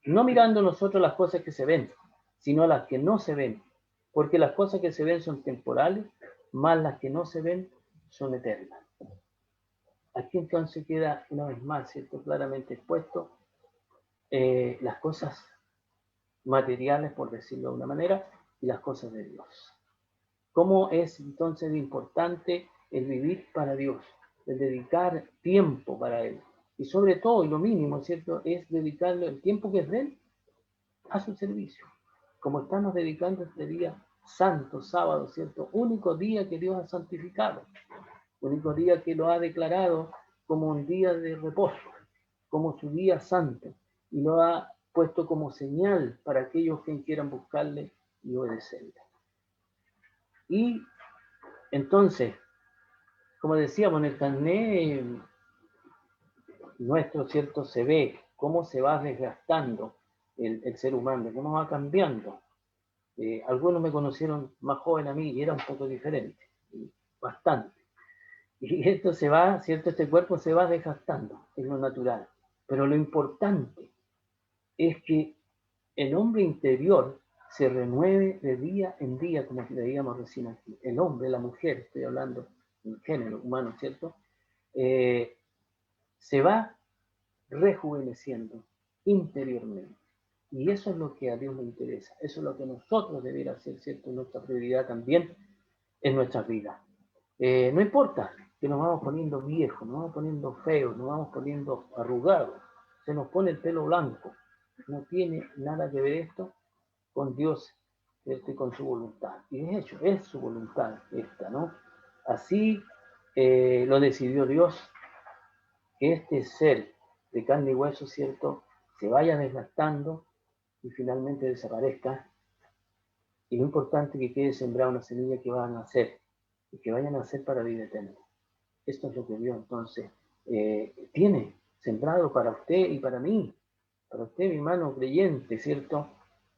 Speaker 5: no mirando nosotros las cosas que se ven, sino las que no se ven, porque las cosas que se ven son temporales, más las que no se ven son eternas. Aquí entonces queda una vez más, ¿cierto?, claramente expuesto las cosas materiales, por decirlo de una manera, y las cosas de Dios. ¿Cómo es entonces importante el vivir para Dios, el dedicar tiempo para Él? Y sobre todo, y lo mínimo, ¿cierto?, es dedicarle el tiempo que es de Él a su servicio. Como estamos dedicando este día santo, sábado, ¿cierto?, único día que Dios ha santificado, único día que lo ha declarado como un día de reposo, como su día santo, y lo ha puesto como señal para aquellos que quieran buscarle y obedecerle. Y entonces, como decíamos, en el carnet nuestro, ¿cierto?, se ve cómo se va desgastando el ser humano, cómo va cambiando. Algunos me conocieron más joven a mí y era un poco diferente, bastante. Y esto se va, ¿cierto?, este cuerpo se va desgastando, es lo natural. Pero lo importante es que el hombre interior se renueve de día en día, como leíamos recién aquí. El hombre, la mujer, estoy hablando en género humano, ¿cierto? Se va rejuveneciendo interiormente. Y eso es lo que a Dios le interesa. Eso es lo que nosotros debiera ser, ¿cierto? Nuestra prioridad también en nuestras vidas. No importa que nos vamos poniendo viejos, nos vamos poniendo feos, nos vamos poniendo arrugados, se nos pone el pelo blanco. No tiene nada que ver esto con Dios, con su voluntad. Y de hecho, es su voluntad esta, ¿no? Así lo decidió Dios, que este ser de carne y hueso, ¿cierto?, se vaya desgastando y finalmente desaparezca. Y lo importante es que quede sembrada una semilla que va a nacer, y que vayan a nacer para vida eterna. Esto es lo que Dios entonces tiene sembrado para usted y para mí, para usted, mi hermano creyente, ¿cierto?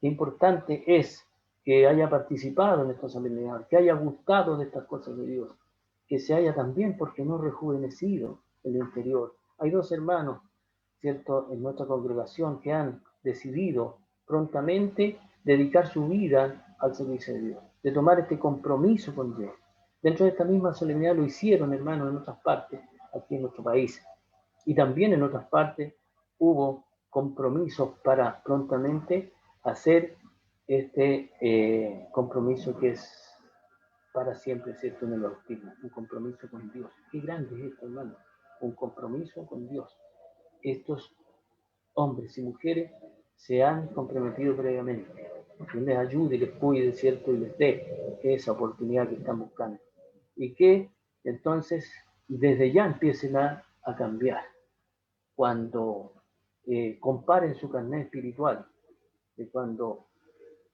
Speaker 5: Qué importante es que haya participado en esta solemnidad, que haya gustado de estas cosas de Dios, que se haya también, porque no, rejuvenecido en el interior. Hay dos hermanos, ¿cierto?, en nuestra congregación que han decidido prontamente dedicar su vida al servicio de Dios, de tomar este compromiso con Dios. Dentro de esta misma solemnidad lo hicieron, hermanos, en otras partes, aquí en nuestro país. Y también en otras partes hubo compromisos para prontamente hacer este compromiso que es para siempre, ¿cierto?, en el bautismo, un compromiso con Dios. Qué grande es esto, hermano, un compromiso con Dios. Estos hombres y mujeres se han comprometido previamente. Que les ayude y les cuide, ¿cierto?, y les dé esa oportunidad que están buscando. Y que entonces desde ya empiecen a cambiar. Cuando comparen su carnet espiritual de cuando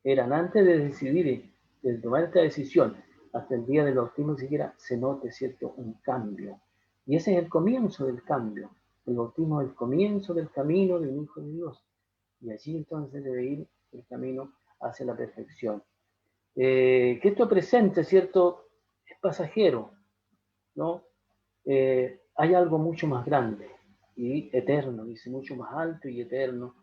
Speaker 5: eran antes de decidir, de tomar esta decisión, hasta el día del bautismo siquiera se note, ¿cierto?, un cambio. Y ese es el comienzo del cambio. El bautismo es el comienzo del camino de un hijo de Dios. Y allí entonces debe ir el camino hacia la perfección. Que esto presente, ¿cierto?, es pasajero, ¿no? Hay algo mucho más grande y eterno, dice, mucho más alto y eterno,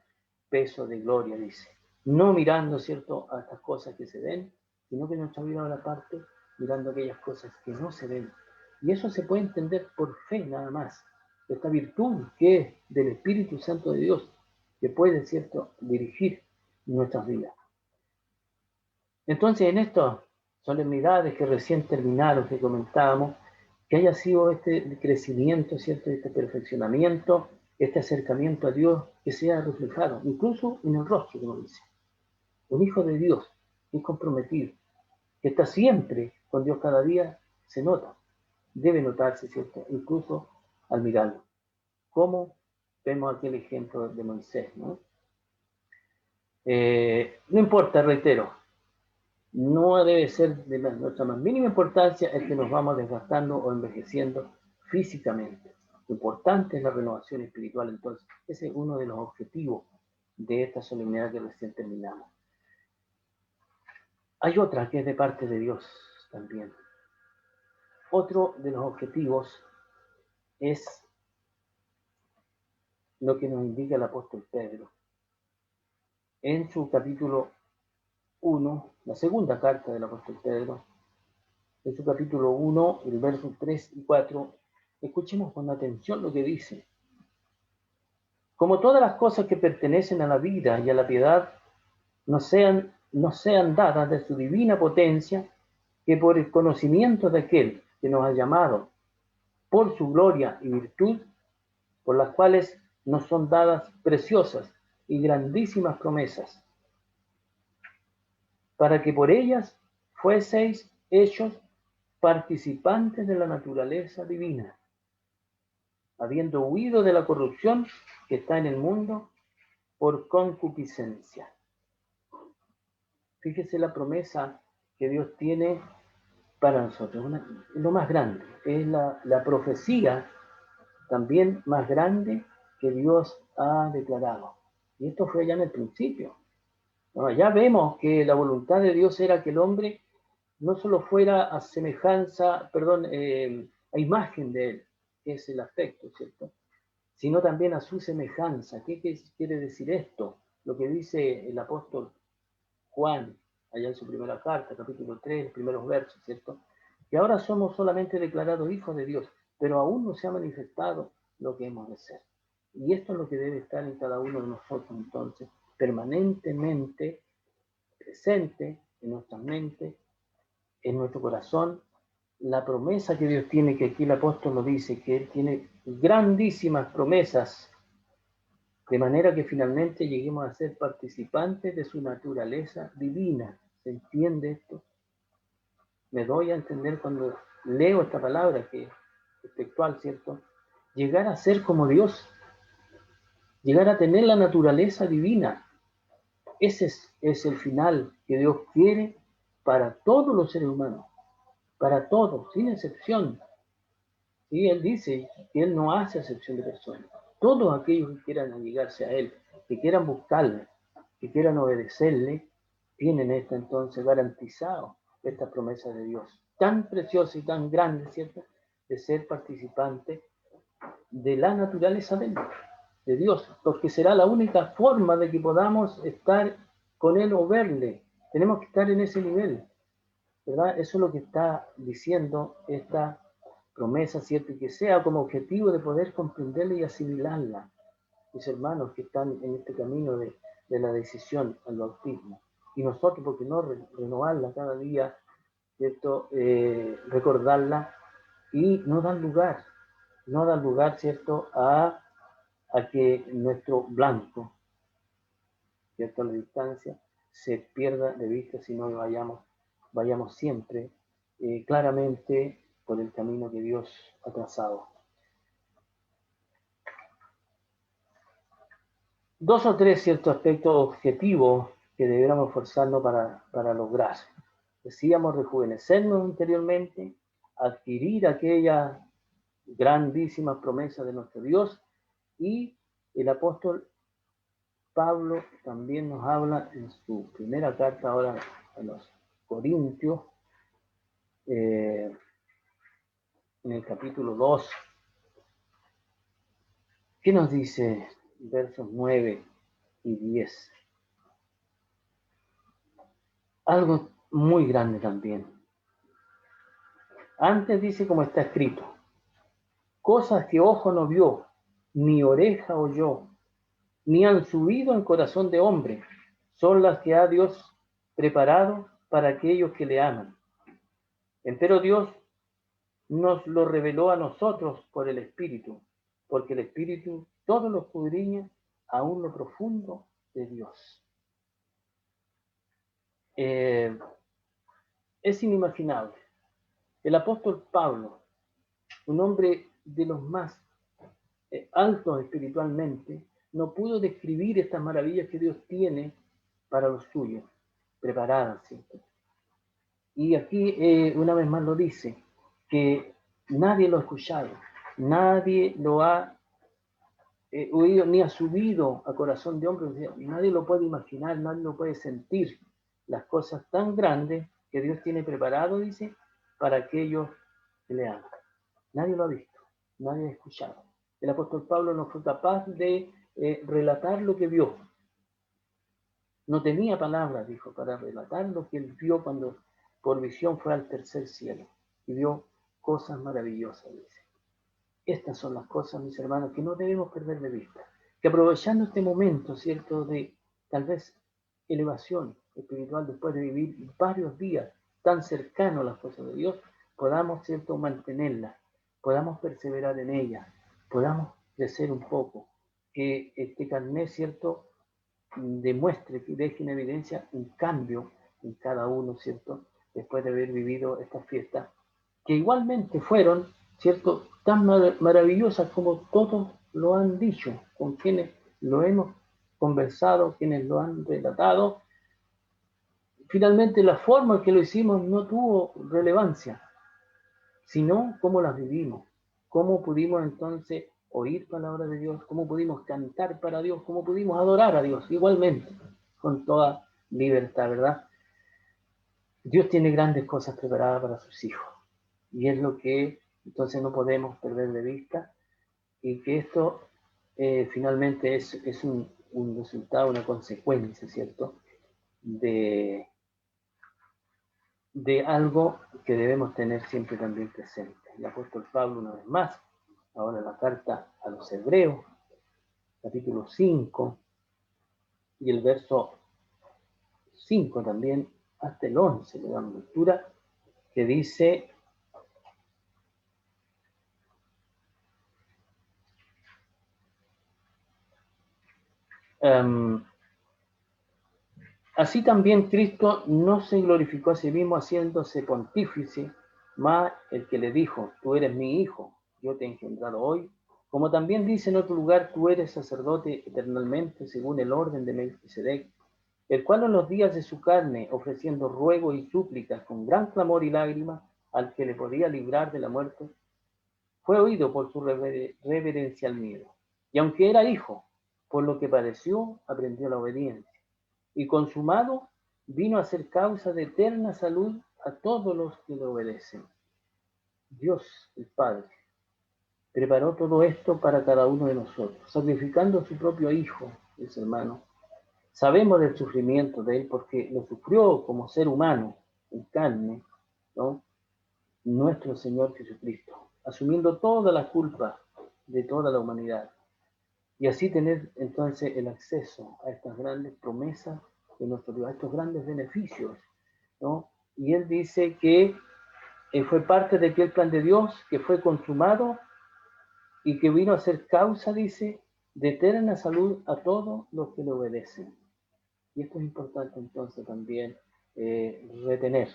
Speaker 5: peso de gloria, dice. No mirando, ¿cierto?, a estas cosas que se ven, sino que nuestra vida va a la parte mirando aquellas cosas que no se ven. Y eso se puede entender por fe nada más. Esta virtud que es del Espíritu Santo de Dios, que puede, ¿cierto?, dirigir nuestras vidas. Entonces, en estas solemnidades que recién terminaron, que comentábamos, que haya sido este crecimiento, ¿cierto?, este perfeccionamiento, este acercamiento a Dios, que sea reflejado, incluso en el rostro, como dice. Un hijo de Dios, un comprometido, que está siempre con Dios cada día, se nota, debe notarse, ¿cierto?, incluso al mirarlo. Como vemos aquel ejemplo de Moisés, ¿no? No importa, reitero, no debe ser de nuestra más mínima importancia el que nos vamos desgastando o envejeciendo físicamente. Lo importante es la renovación espiritual, entonces. Ese es uno de los objetivos de esta solemnidad que recién terminamos. Hay otra que es de parte de Dios también. Otro de los objetivos es lo que nos indica el apóstol Pedro. En su capítulo 1, la segunda carta del apóstol Pedro, en su capítulo 1, el verso 3 y 4, escuchemos con atención lo que dice. Como todas las cosas que pertenecen a la vida y a la piedad no sean dadas de su divina potencia, que por el conocimiento de aquel que nos ha llamado por su gloria y virtud, por las cuales nos son dadas preciosas y grandísimas promesas, para que por ellas fueseis hechos participantes de la naturaleza divina, habiendo huido de la corrupción que está en el mundo por concupiscencia. Fíjese la promesa que Dios tiene para nosotros, lo más grande, es la profecía también más grande que Dios ha declarado. Y esto fue ya en el principio. Bueno, ya vemos que la voluntad de Dios era que el hombre no solo fuera a semejanza, a imagen de él, que es el aspecto, ¿cierto?, sino también a su semejanza. ¿Qué quiere decir esto? lo que dice el apóstol Juan, allá en su primera carta, capítulo 3, los primeros versos, ¿cierto? Que ahora somos solamente declarados hijos de Dios, pero aún no se ha manifestado lo que hemos de ser. Y esto es lo que debe estar en cada uno de nosotros, entonces, permanentemente presente en nuestra mente, en nuestro corazón, la promesa que Dios tiene, que aquí el apóstol lo dice, que Él tiene grandísimas promesas, de manera que finalmente lleguemos a ser participantes de su naturaleza divina. ¿Se entiende esto? Me doy a entender cuando leo esta palabra que es textual, ¿cierto? Llegar a ser como Dios, llegar a tener la naturaleza divina. Ese es el final que Dios quiere para todos los seres humanos, para todos, sin excepción. Y Él dice que Él no hace excepción de personas. Todos aquellos que quieran allegarse a Él, que quieran buscarle, que quieran obedecerle, tienen esto entonces garantizado, esta promesa de Dios, tan preciosa y tan grande, ¿cierto?, de ser participante de la naturaleza de Dios, porque será la única forma de que podamos estar con Él o verle. Tenemos que estar en ese nivel, ¿verdad? Eso es lo que está diciendo esta promesa, ¿cierto? Y que sea como objetivo de poder comprenderla y asimilarla, mis hermanos que están en este camino de la decisión al bautismo. Y nosotros, ¿por qué no renovarla cada día, ¿cierto? Recordarla y no dar lugar, ¿cierto?, a que nuestro blanco, ¿cierto?, a la distancia, se pierda de vista, sino que vayamos siempre claramente por el camino que Dios ha trazado. Dos o tres ciertos aspectos objetivos que debiéramos esforzarnos para lograr. Decíamos rejuvenecernos interiormente, adquirir aquella grandísima promesa de nuestro Dios, y el apóstol Pablo también nos habla en su primera carta ahora a los Corintios, en el capítulo 2, ¿qué nos dice? Versos 9 y 10. Algo muy grande también. Antes dice como está escrito, cosas que ojo no vio, ni oreja oyó, ni han subido en corazón de hombre, son las que ha Dios preparado para aquellos que le aman. Empero Dios nos lo reveló a nosotros por el Espíritu, porque el Espíritu todo lo escudriña aún lo profundo de Dios. Es inimaginable. El apóstol Pablo, un hombre de los más altos espiritualmente, no pudo describir estas maravillas que Dios tiene para los suyos, preparadas, ¿cierto? Y aquí una vez más lo dice, que nadie lo ha escuchado, nadie lo ha oído, ni ha subido a corazón de hombre, nadie lo puede imaginar, nadie lo puede sentir, las cosas tan grandes que Dios tiene preparado, dice, para aquellos que le aman. Nadie lo ha visto, nadie ha escuchado. El apóstol Pablo no fue capaz de relatar lo que vio. No tenía palabras, dijo, para relatar lo que él vio cuando por visión fue al tercer cielo y vio cosas maravillosas, dice. Estas son las cosas, mis hermanos, que no debemos perder de vista. Que aprovechando este momento, ¿cierto?, de tal vez elevación espiritual después de vivir varios días tan cercanos a las cosas de Dios, podamos, ¿cierto?, mantenerlas, podamos perseverar en ellas, podamos crecer un poco, que este carnet, ¿cierto?, demuestre, que deje en evidencia un cambio en cada uno, ¿cierto?, después de haber vivido estas fiestas, que igualmente fueron, ¿cierto?, tan maravillosas como todos lo han dicho, con quienes lo hemos conversado, quienes lo han relatado. Finalmente la forma en que lo hicimos no tuvo relevancia, sino cómo las vivimos, cómo pudimos entonces oír palabra de Dios, cómo pudimos cantar para Dios, cómo pudimos adorar a Dios, igualmente, con toda libertad, ¿verdad? Dios tiene grandes cosas preparadas para sus hijos, y es lo que entonces no podemos perder de vista, y que esto finalmente es un resultado, una consecuencia, ¿cierto? De algo que debemos tener siempre también presente. El apóstol Pablo, una vez más, ahora la carta a los Hebreos, capítulo 5, y el verso 5 también, hasta el 11, le damos lectura, que dice: así también Cristo no se glorificó a sí mismo haciéndose pontífice, mas el que le dijo: tú eres mi hijo, yo te he engendrado hoy. Como también dice en otro lugar: tú eres sacerdote eternamente según el orden de Melquisedec, el cual en los días de su carne, ofreciendo ruegos y súplicas con gran clamor y lágrimas al que le podía librar de la muerte, fue oído por su reverencial miedo. Y aunque era hijo, por lo que padeció, aprendió la obediencia. Y consumado, vino a ser causa de eterna salud a todos los que le obedecen. Dios, el Padre, preparó todo esto para cada uno de nosotros, sacrificando a su propio Hijo, mis hermanos. Sabemos del sufrimiento de Él porque lo sufrió como ser humano, en carne, ¿no? Nuestro Señor Jesucristo, asumiendo toda la culpa de toda la humanidad. Y así tener entonces el acceso a estas grandes promesas de nuestro Dios, a estos grandes beneficios, ¿no? Y Él dice que fue parte de aquel plan de Dios que fue consumado y que vino a ser causa, dice, de eterna salud a todos los que le obedecen. Y esto es importante entonces también retener.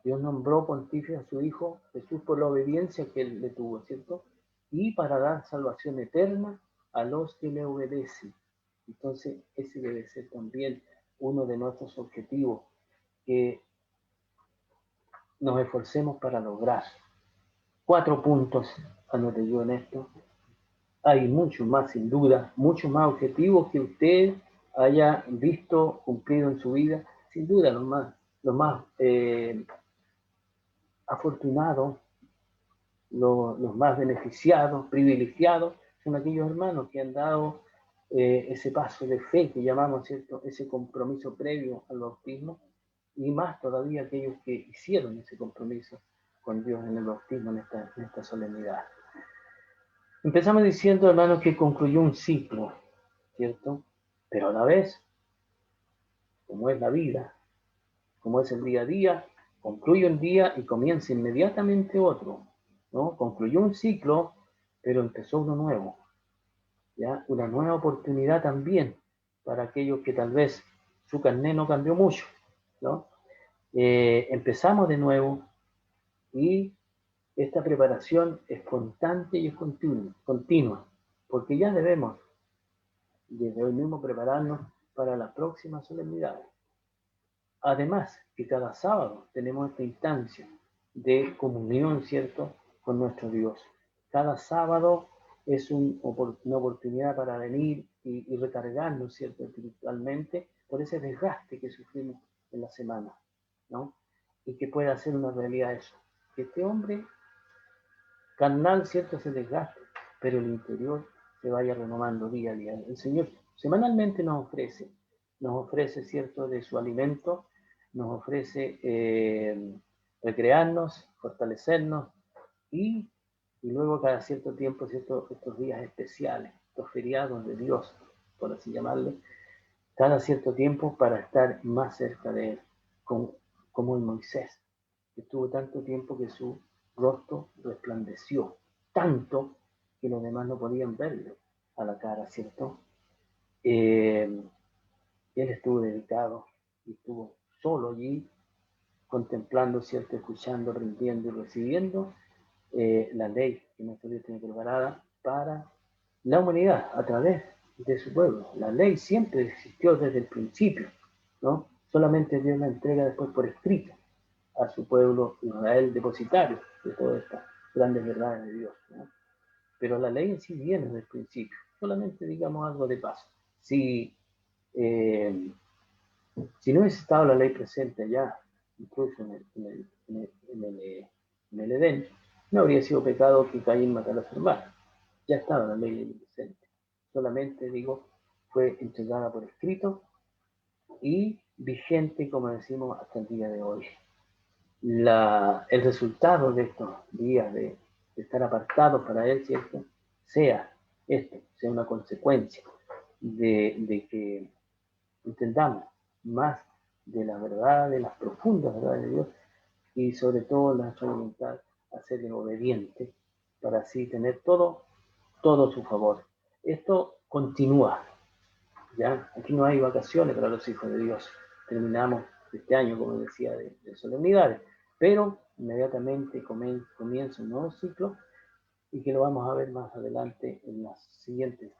Speaker 5: Dios nombró pontífice a su Hijo Jesús por la obediencia que Él le tuvo, ¿cierto? Y para dar salvación eterna a los que le obedecen. Entonces, ese debe ser también uno de nuestros objetivos, que nos esforcemos para lograr. 4 puntos anoté yo en esto. Hay mucho más, sin duda, muchos más objetivos que usted haya visto cumplido en su vida. Sin duda, los más afortunados, los más beneficiados, privilegiados, son aquellos hermanos que han dado ese paso de fe que llamamos, ¿cierto?, ese compromiso previo al bautismo, y más todavía aquellos que hicieron ese compromiso con Dios en el bautismo, en esta solemnidad. Empezamos diciendo, hermanos, que concluyó un ciclo, ¿cierto? Pero a la vez, como es la vida, como es el día a día, concluye un día y comienza inmediatamente otro, ¿no? Concluyó un ciclo, pero empezó uno nuevo, ¿ya? Una nueva oportunidad también para aquellos que tal vez su carné no cambió mucho, ¿no? Empezamos de nuevo, y esta preparación es constante y es continua, porque ya debemos desde hoy mismo prepararnos para las próximas solemnidades. Además, que cada sábado tenemos esta instancia de comunión, ¿cierto?, con nuestro Dios. Cada sábado es una oportunidad para venir y recargarnos, ¿cierto?, espiritualmente por ese desgaste que sufrimos en la semana, ¿no? Y que pueda ser una realidad eso, que este hombre carnal, ¿cierto?, se desgaste, pero el interior se vaya renovando día a día. El Señor semanalmente nos ofrece, ¿cierto?, de su alimento, nos ofrece recrearnos, fortalecernos, y luego cada cierto tiempo, ¿cierto?, estos días especiales, estos feriados de Dios, por así llamarle, cada cierto tiempo para estar más cerca de Él, como el Moisés, que estuvo tanto tiempo que su rostro resplandeció, tanto que los demás no podían verlo a la cara, ¿cierto? Él estuvo dedicado y estuvo solo allí, contemplando, ¿cierto?, escuchando, rindiendo y recibiendo la ley que nuestro Dios tiene preparada para la humanidad a través de su pueblo. La ley siempre existió desde el principio, ¿no? Solamente Dios la entrega después por escrito a su pueblo Israel, depositario de todas estas grandes verdades de Dios, ¿no? Pero la ley en sí viene desde el principio. Solamente digamos algo de paso. Si no hubiese estado la ley presente allá, incluso en el Edén, no habría sido pecado que Caín matara a su hermano. Ya estaba la ley presente. Solamente, digo, fue entregada por escrito y vigente, como decimos, hasta el día de hoy. El resultado de estos días de estar apartados para Él, ¿cierto? Sea una consecuencia de que entendamos más de la verdad, de las profundas verdades de Dios, y sobre todo nuestra voluntad a ser obediente para así tener todo su favor. Esto continúa, ¿ya? Aquí no hay vacaciones para los hijos de Dios. Terminamos este año, como decía, de solemnidades, pero inmediatamente comienza un nuevo ciclo y que lo vamos a ver más adelante en las siguientes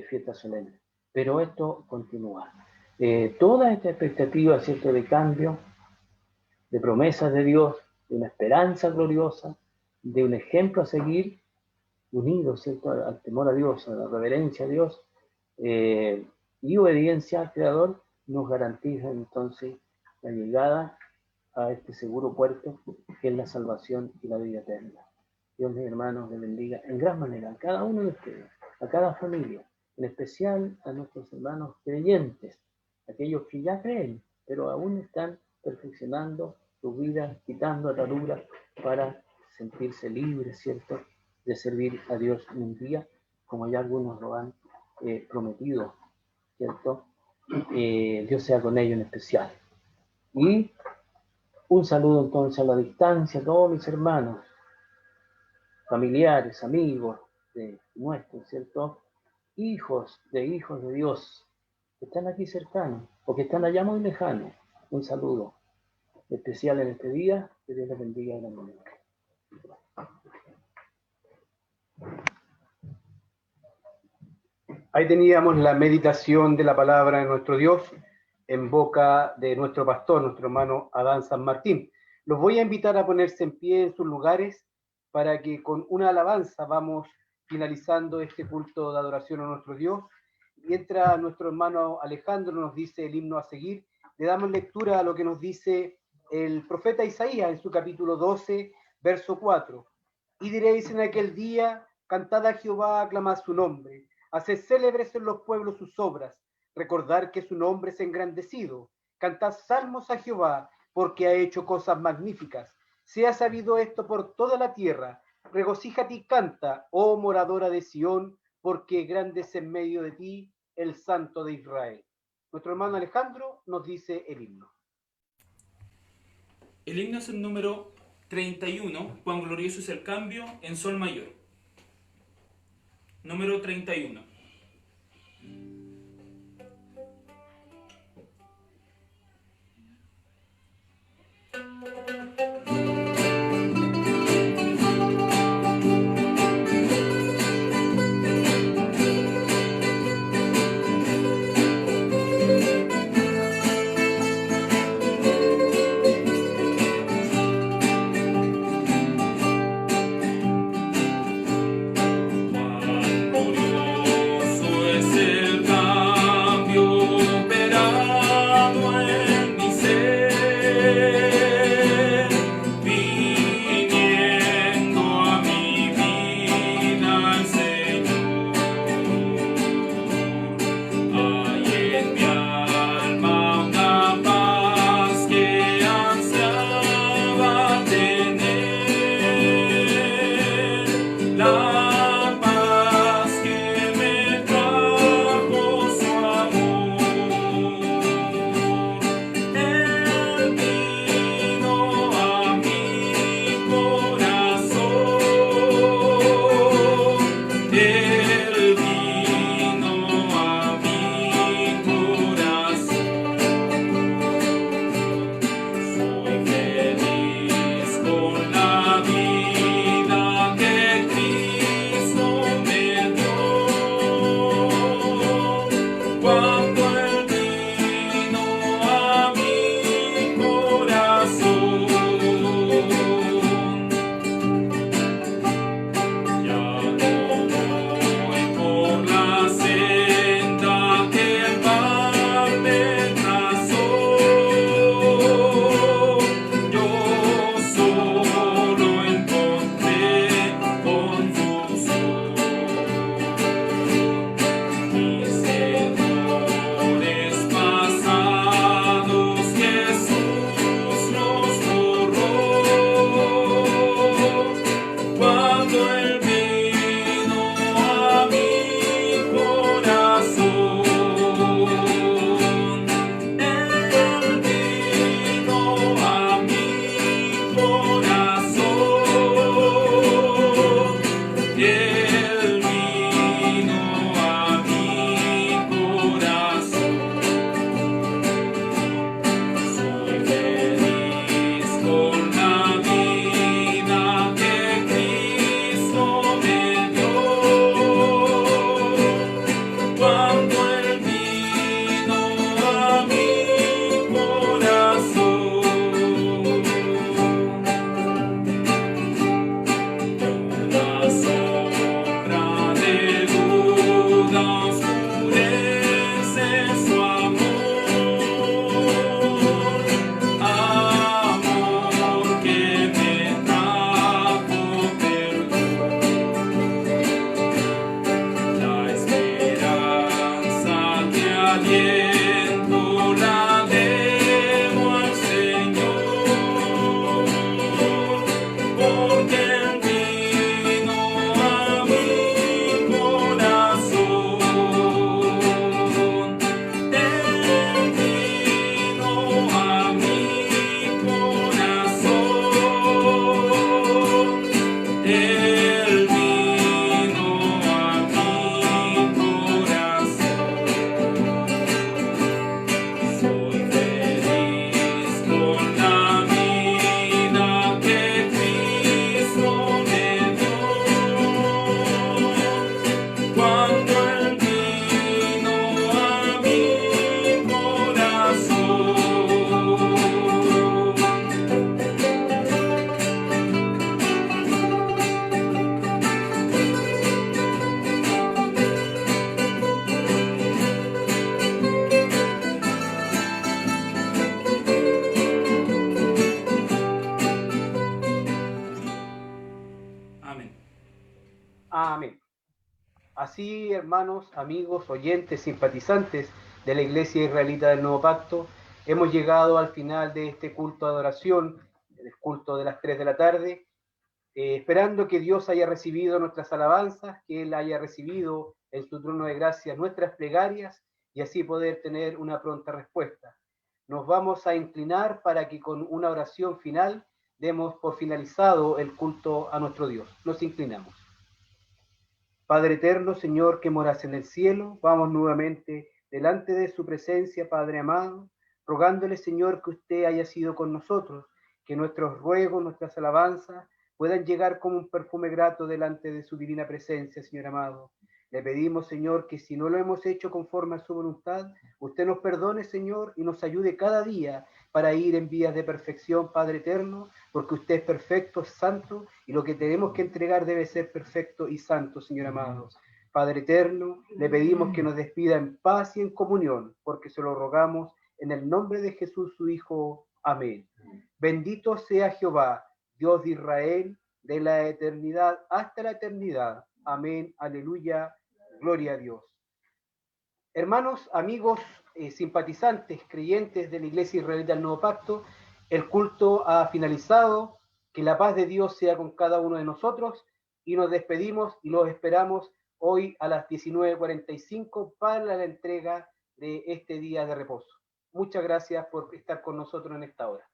Speaker 5: fiestas solemnes. Pero esto continúa. Toda esta expectativa, ¿cierto?, de cambio, de promesas de Dios, de una esperanza gloriosa, de un ejemplo a seguir, unidos, ¿cierto?, al temor a Dios, a la reverencia a Dios y obediencia al Creador, nos garantiza entonces la llegada a este seguro puerto que es la salvación y la vida eterna. Dios, mis hermanos, les bendiga en gran manera a cada uno de ustedes, a cada familia, en especial a nuestros hermanos creyentes, aquellos que ya creen, pero aún están perfeccionando sus vidas, quitando ataduras para sentirse libres, ¿cierto?, de servir a Dios en un día, como ya algunos lo han prometido, ¿cierto? Dios sea con ellos en especial. Y un saludo entonces a la distancia a todos mis hermanos, familiares, amigos de nuestros, ¿cierto? Hijos de Dios, que están aquí cercanos, o que están allá muy lejanos. Un saludo especial en este día, que Dios les bendiga grandemente.
Speaker 1: Ahí teníamos la meditación de la palabra de nuestro Dios en boca de nuestro pastor, nuestro hermano Adán San Martín. Los voy a invitar a ponerse en pie en sus lugares para que con una alabanza vamos finalizando este culto de adoración a nuestro Dios. Mientras nuestro hermano Alejandro nos dice el himno a seguir, le damos lectura a lo que nos dice el profeta Isaías en su capítulo 12, verso 4. Y diréis en aquel día, cantad a Jehová, aclamad su nombre, haced célebres en los pueblos sus obras, recordar que su nombre es engrandecido, cantad salmos a Jehová, porque ha hecho cosas magníficas. Sea sabido esto por toda la tierra, regocíjate y canta, oh moradora de Sión, porque grande es en medio de ti el Santo de Israel. Nuestro hermano Alejandro nos dice el himno.
Speaker 4: El himno es el número 31, cuán glorioso es el cambio, en sol mayor. Número 31. Glorioso
Speaker 1: Amén. Así, hermanos, amigos, oyentes, simpatizantes de la Iglesia Israelita del Nuevo Pacto, hemos llegado al final de este culto de adoración, el culto de las 3 de la tarde, esperando que Dios haya recibido nuestras alabanzas, que Él haya recibido en su trono de gracia nuestras plegarias y así poder tener una pronta respuesta. Nos vamos a inclinar para que con una oración final demos por finalizado el culto a nuestro Dios. Nos inclinamos. Padre eterno, Señor, que moras en el cielo, vamos nuevamente delante de su presencia, Padre amado, rogándole, Señor, que usted haya sido con nosotros, que nuestros ruegos, nuestras alabanzas puedan llegar como un perfume grato delante de su divina presencia, Señor amado. Le pedimos, Señor, que si no lo hemos hecho conforme a su voluntad, usted nos perdone, Señor, y nos ayude cada día para ir en vías de perfección, Padre eterno, porque usted es perfecto, es santo, y lo que tenemos que entregar debe ser perfecto y santo, Señor amado. Padre eterno, le pedimos que nos despida en paz y en comunión, porque se lo rogamos en el nombre de Jesús, su Hijo. Amén. Bendito sea Jehová, Dios de Israel, de la eternidad hasta la eternidad. Amén. Aleluya. Gloria a Dios. Hermanos, amigos, simpatizantes, creyentes de la Iglesia Israelita del Nuevo Pacto, el culto ha finalizado. Que la paz de Dios sea con cada uno de nosotros y nos despedimos y los esperamos hoy a las 19:45 para la entrega de este día de reposo. Muchas gracias por estar con nosotros en esta hora.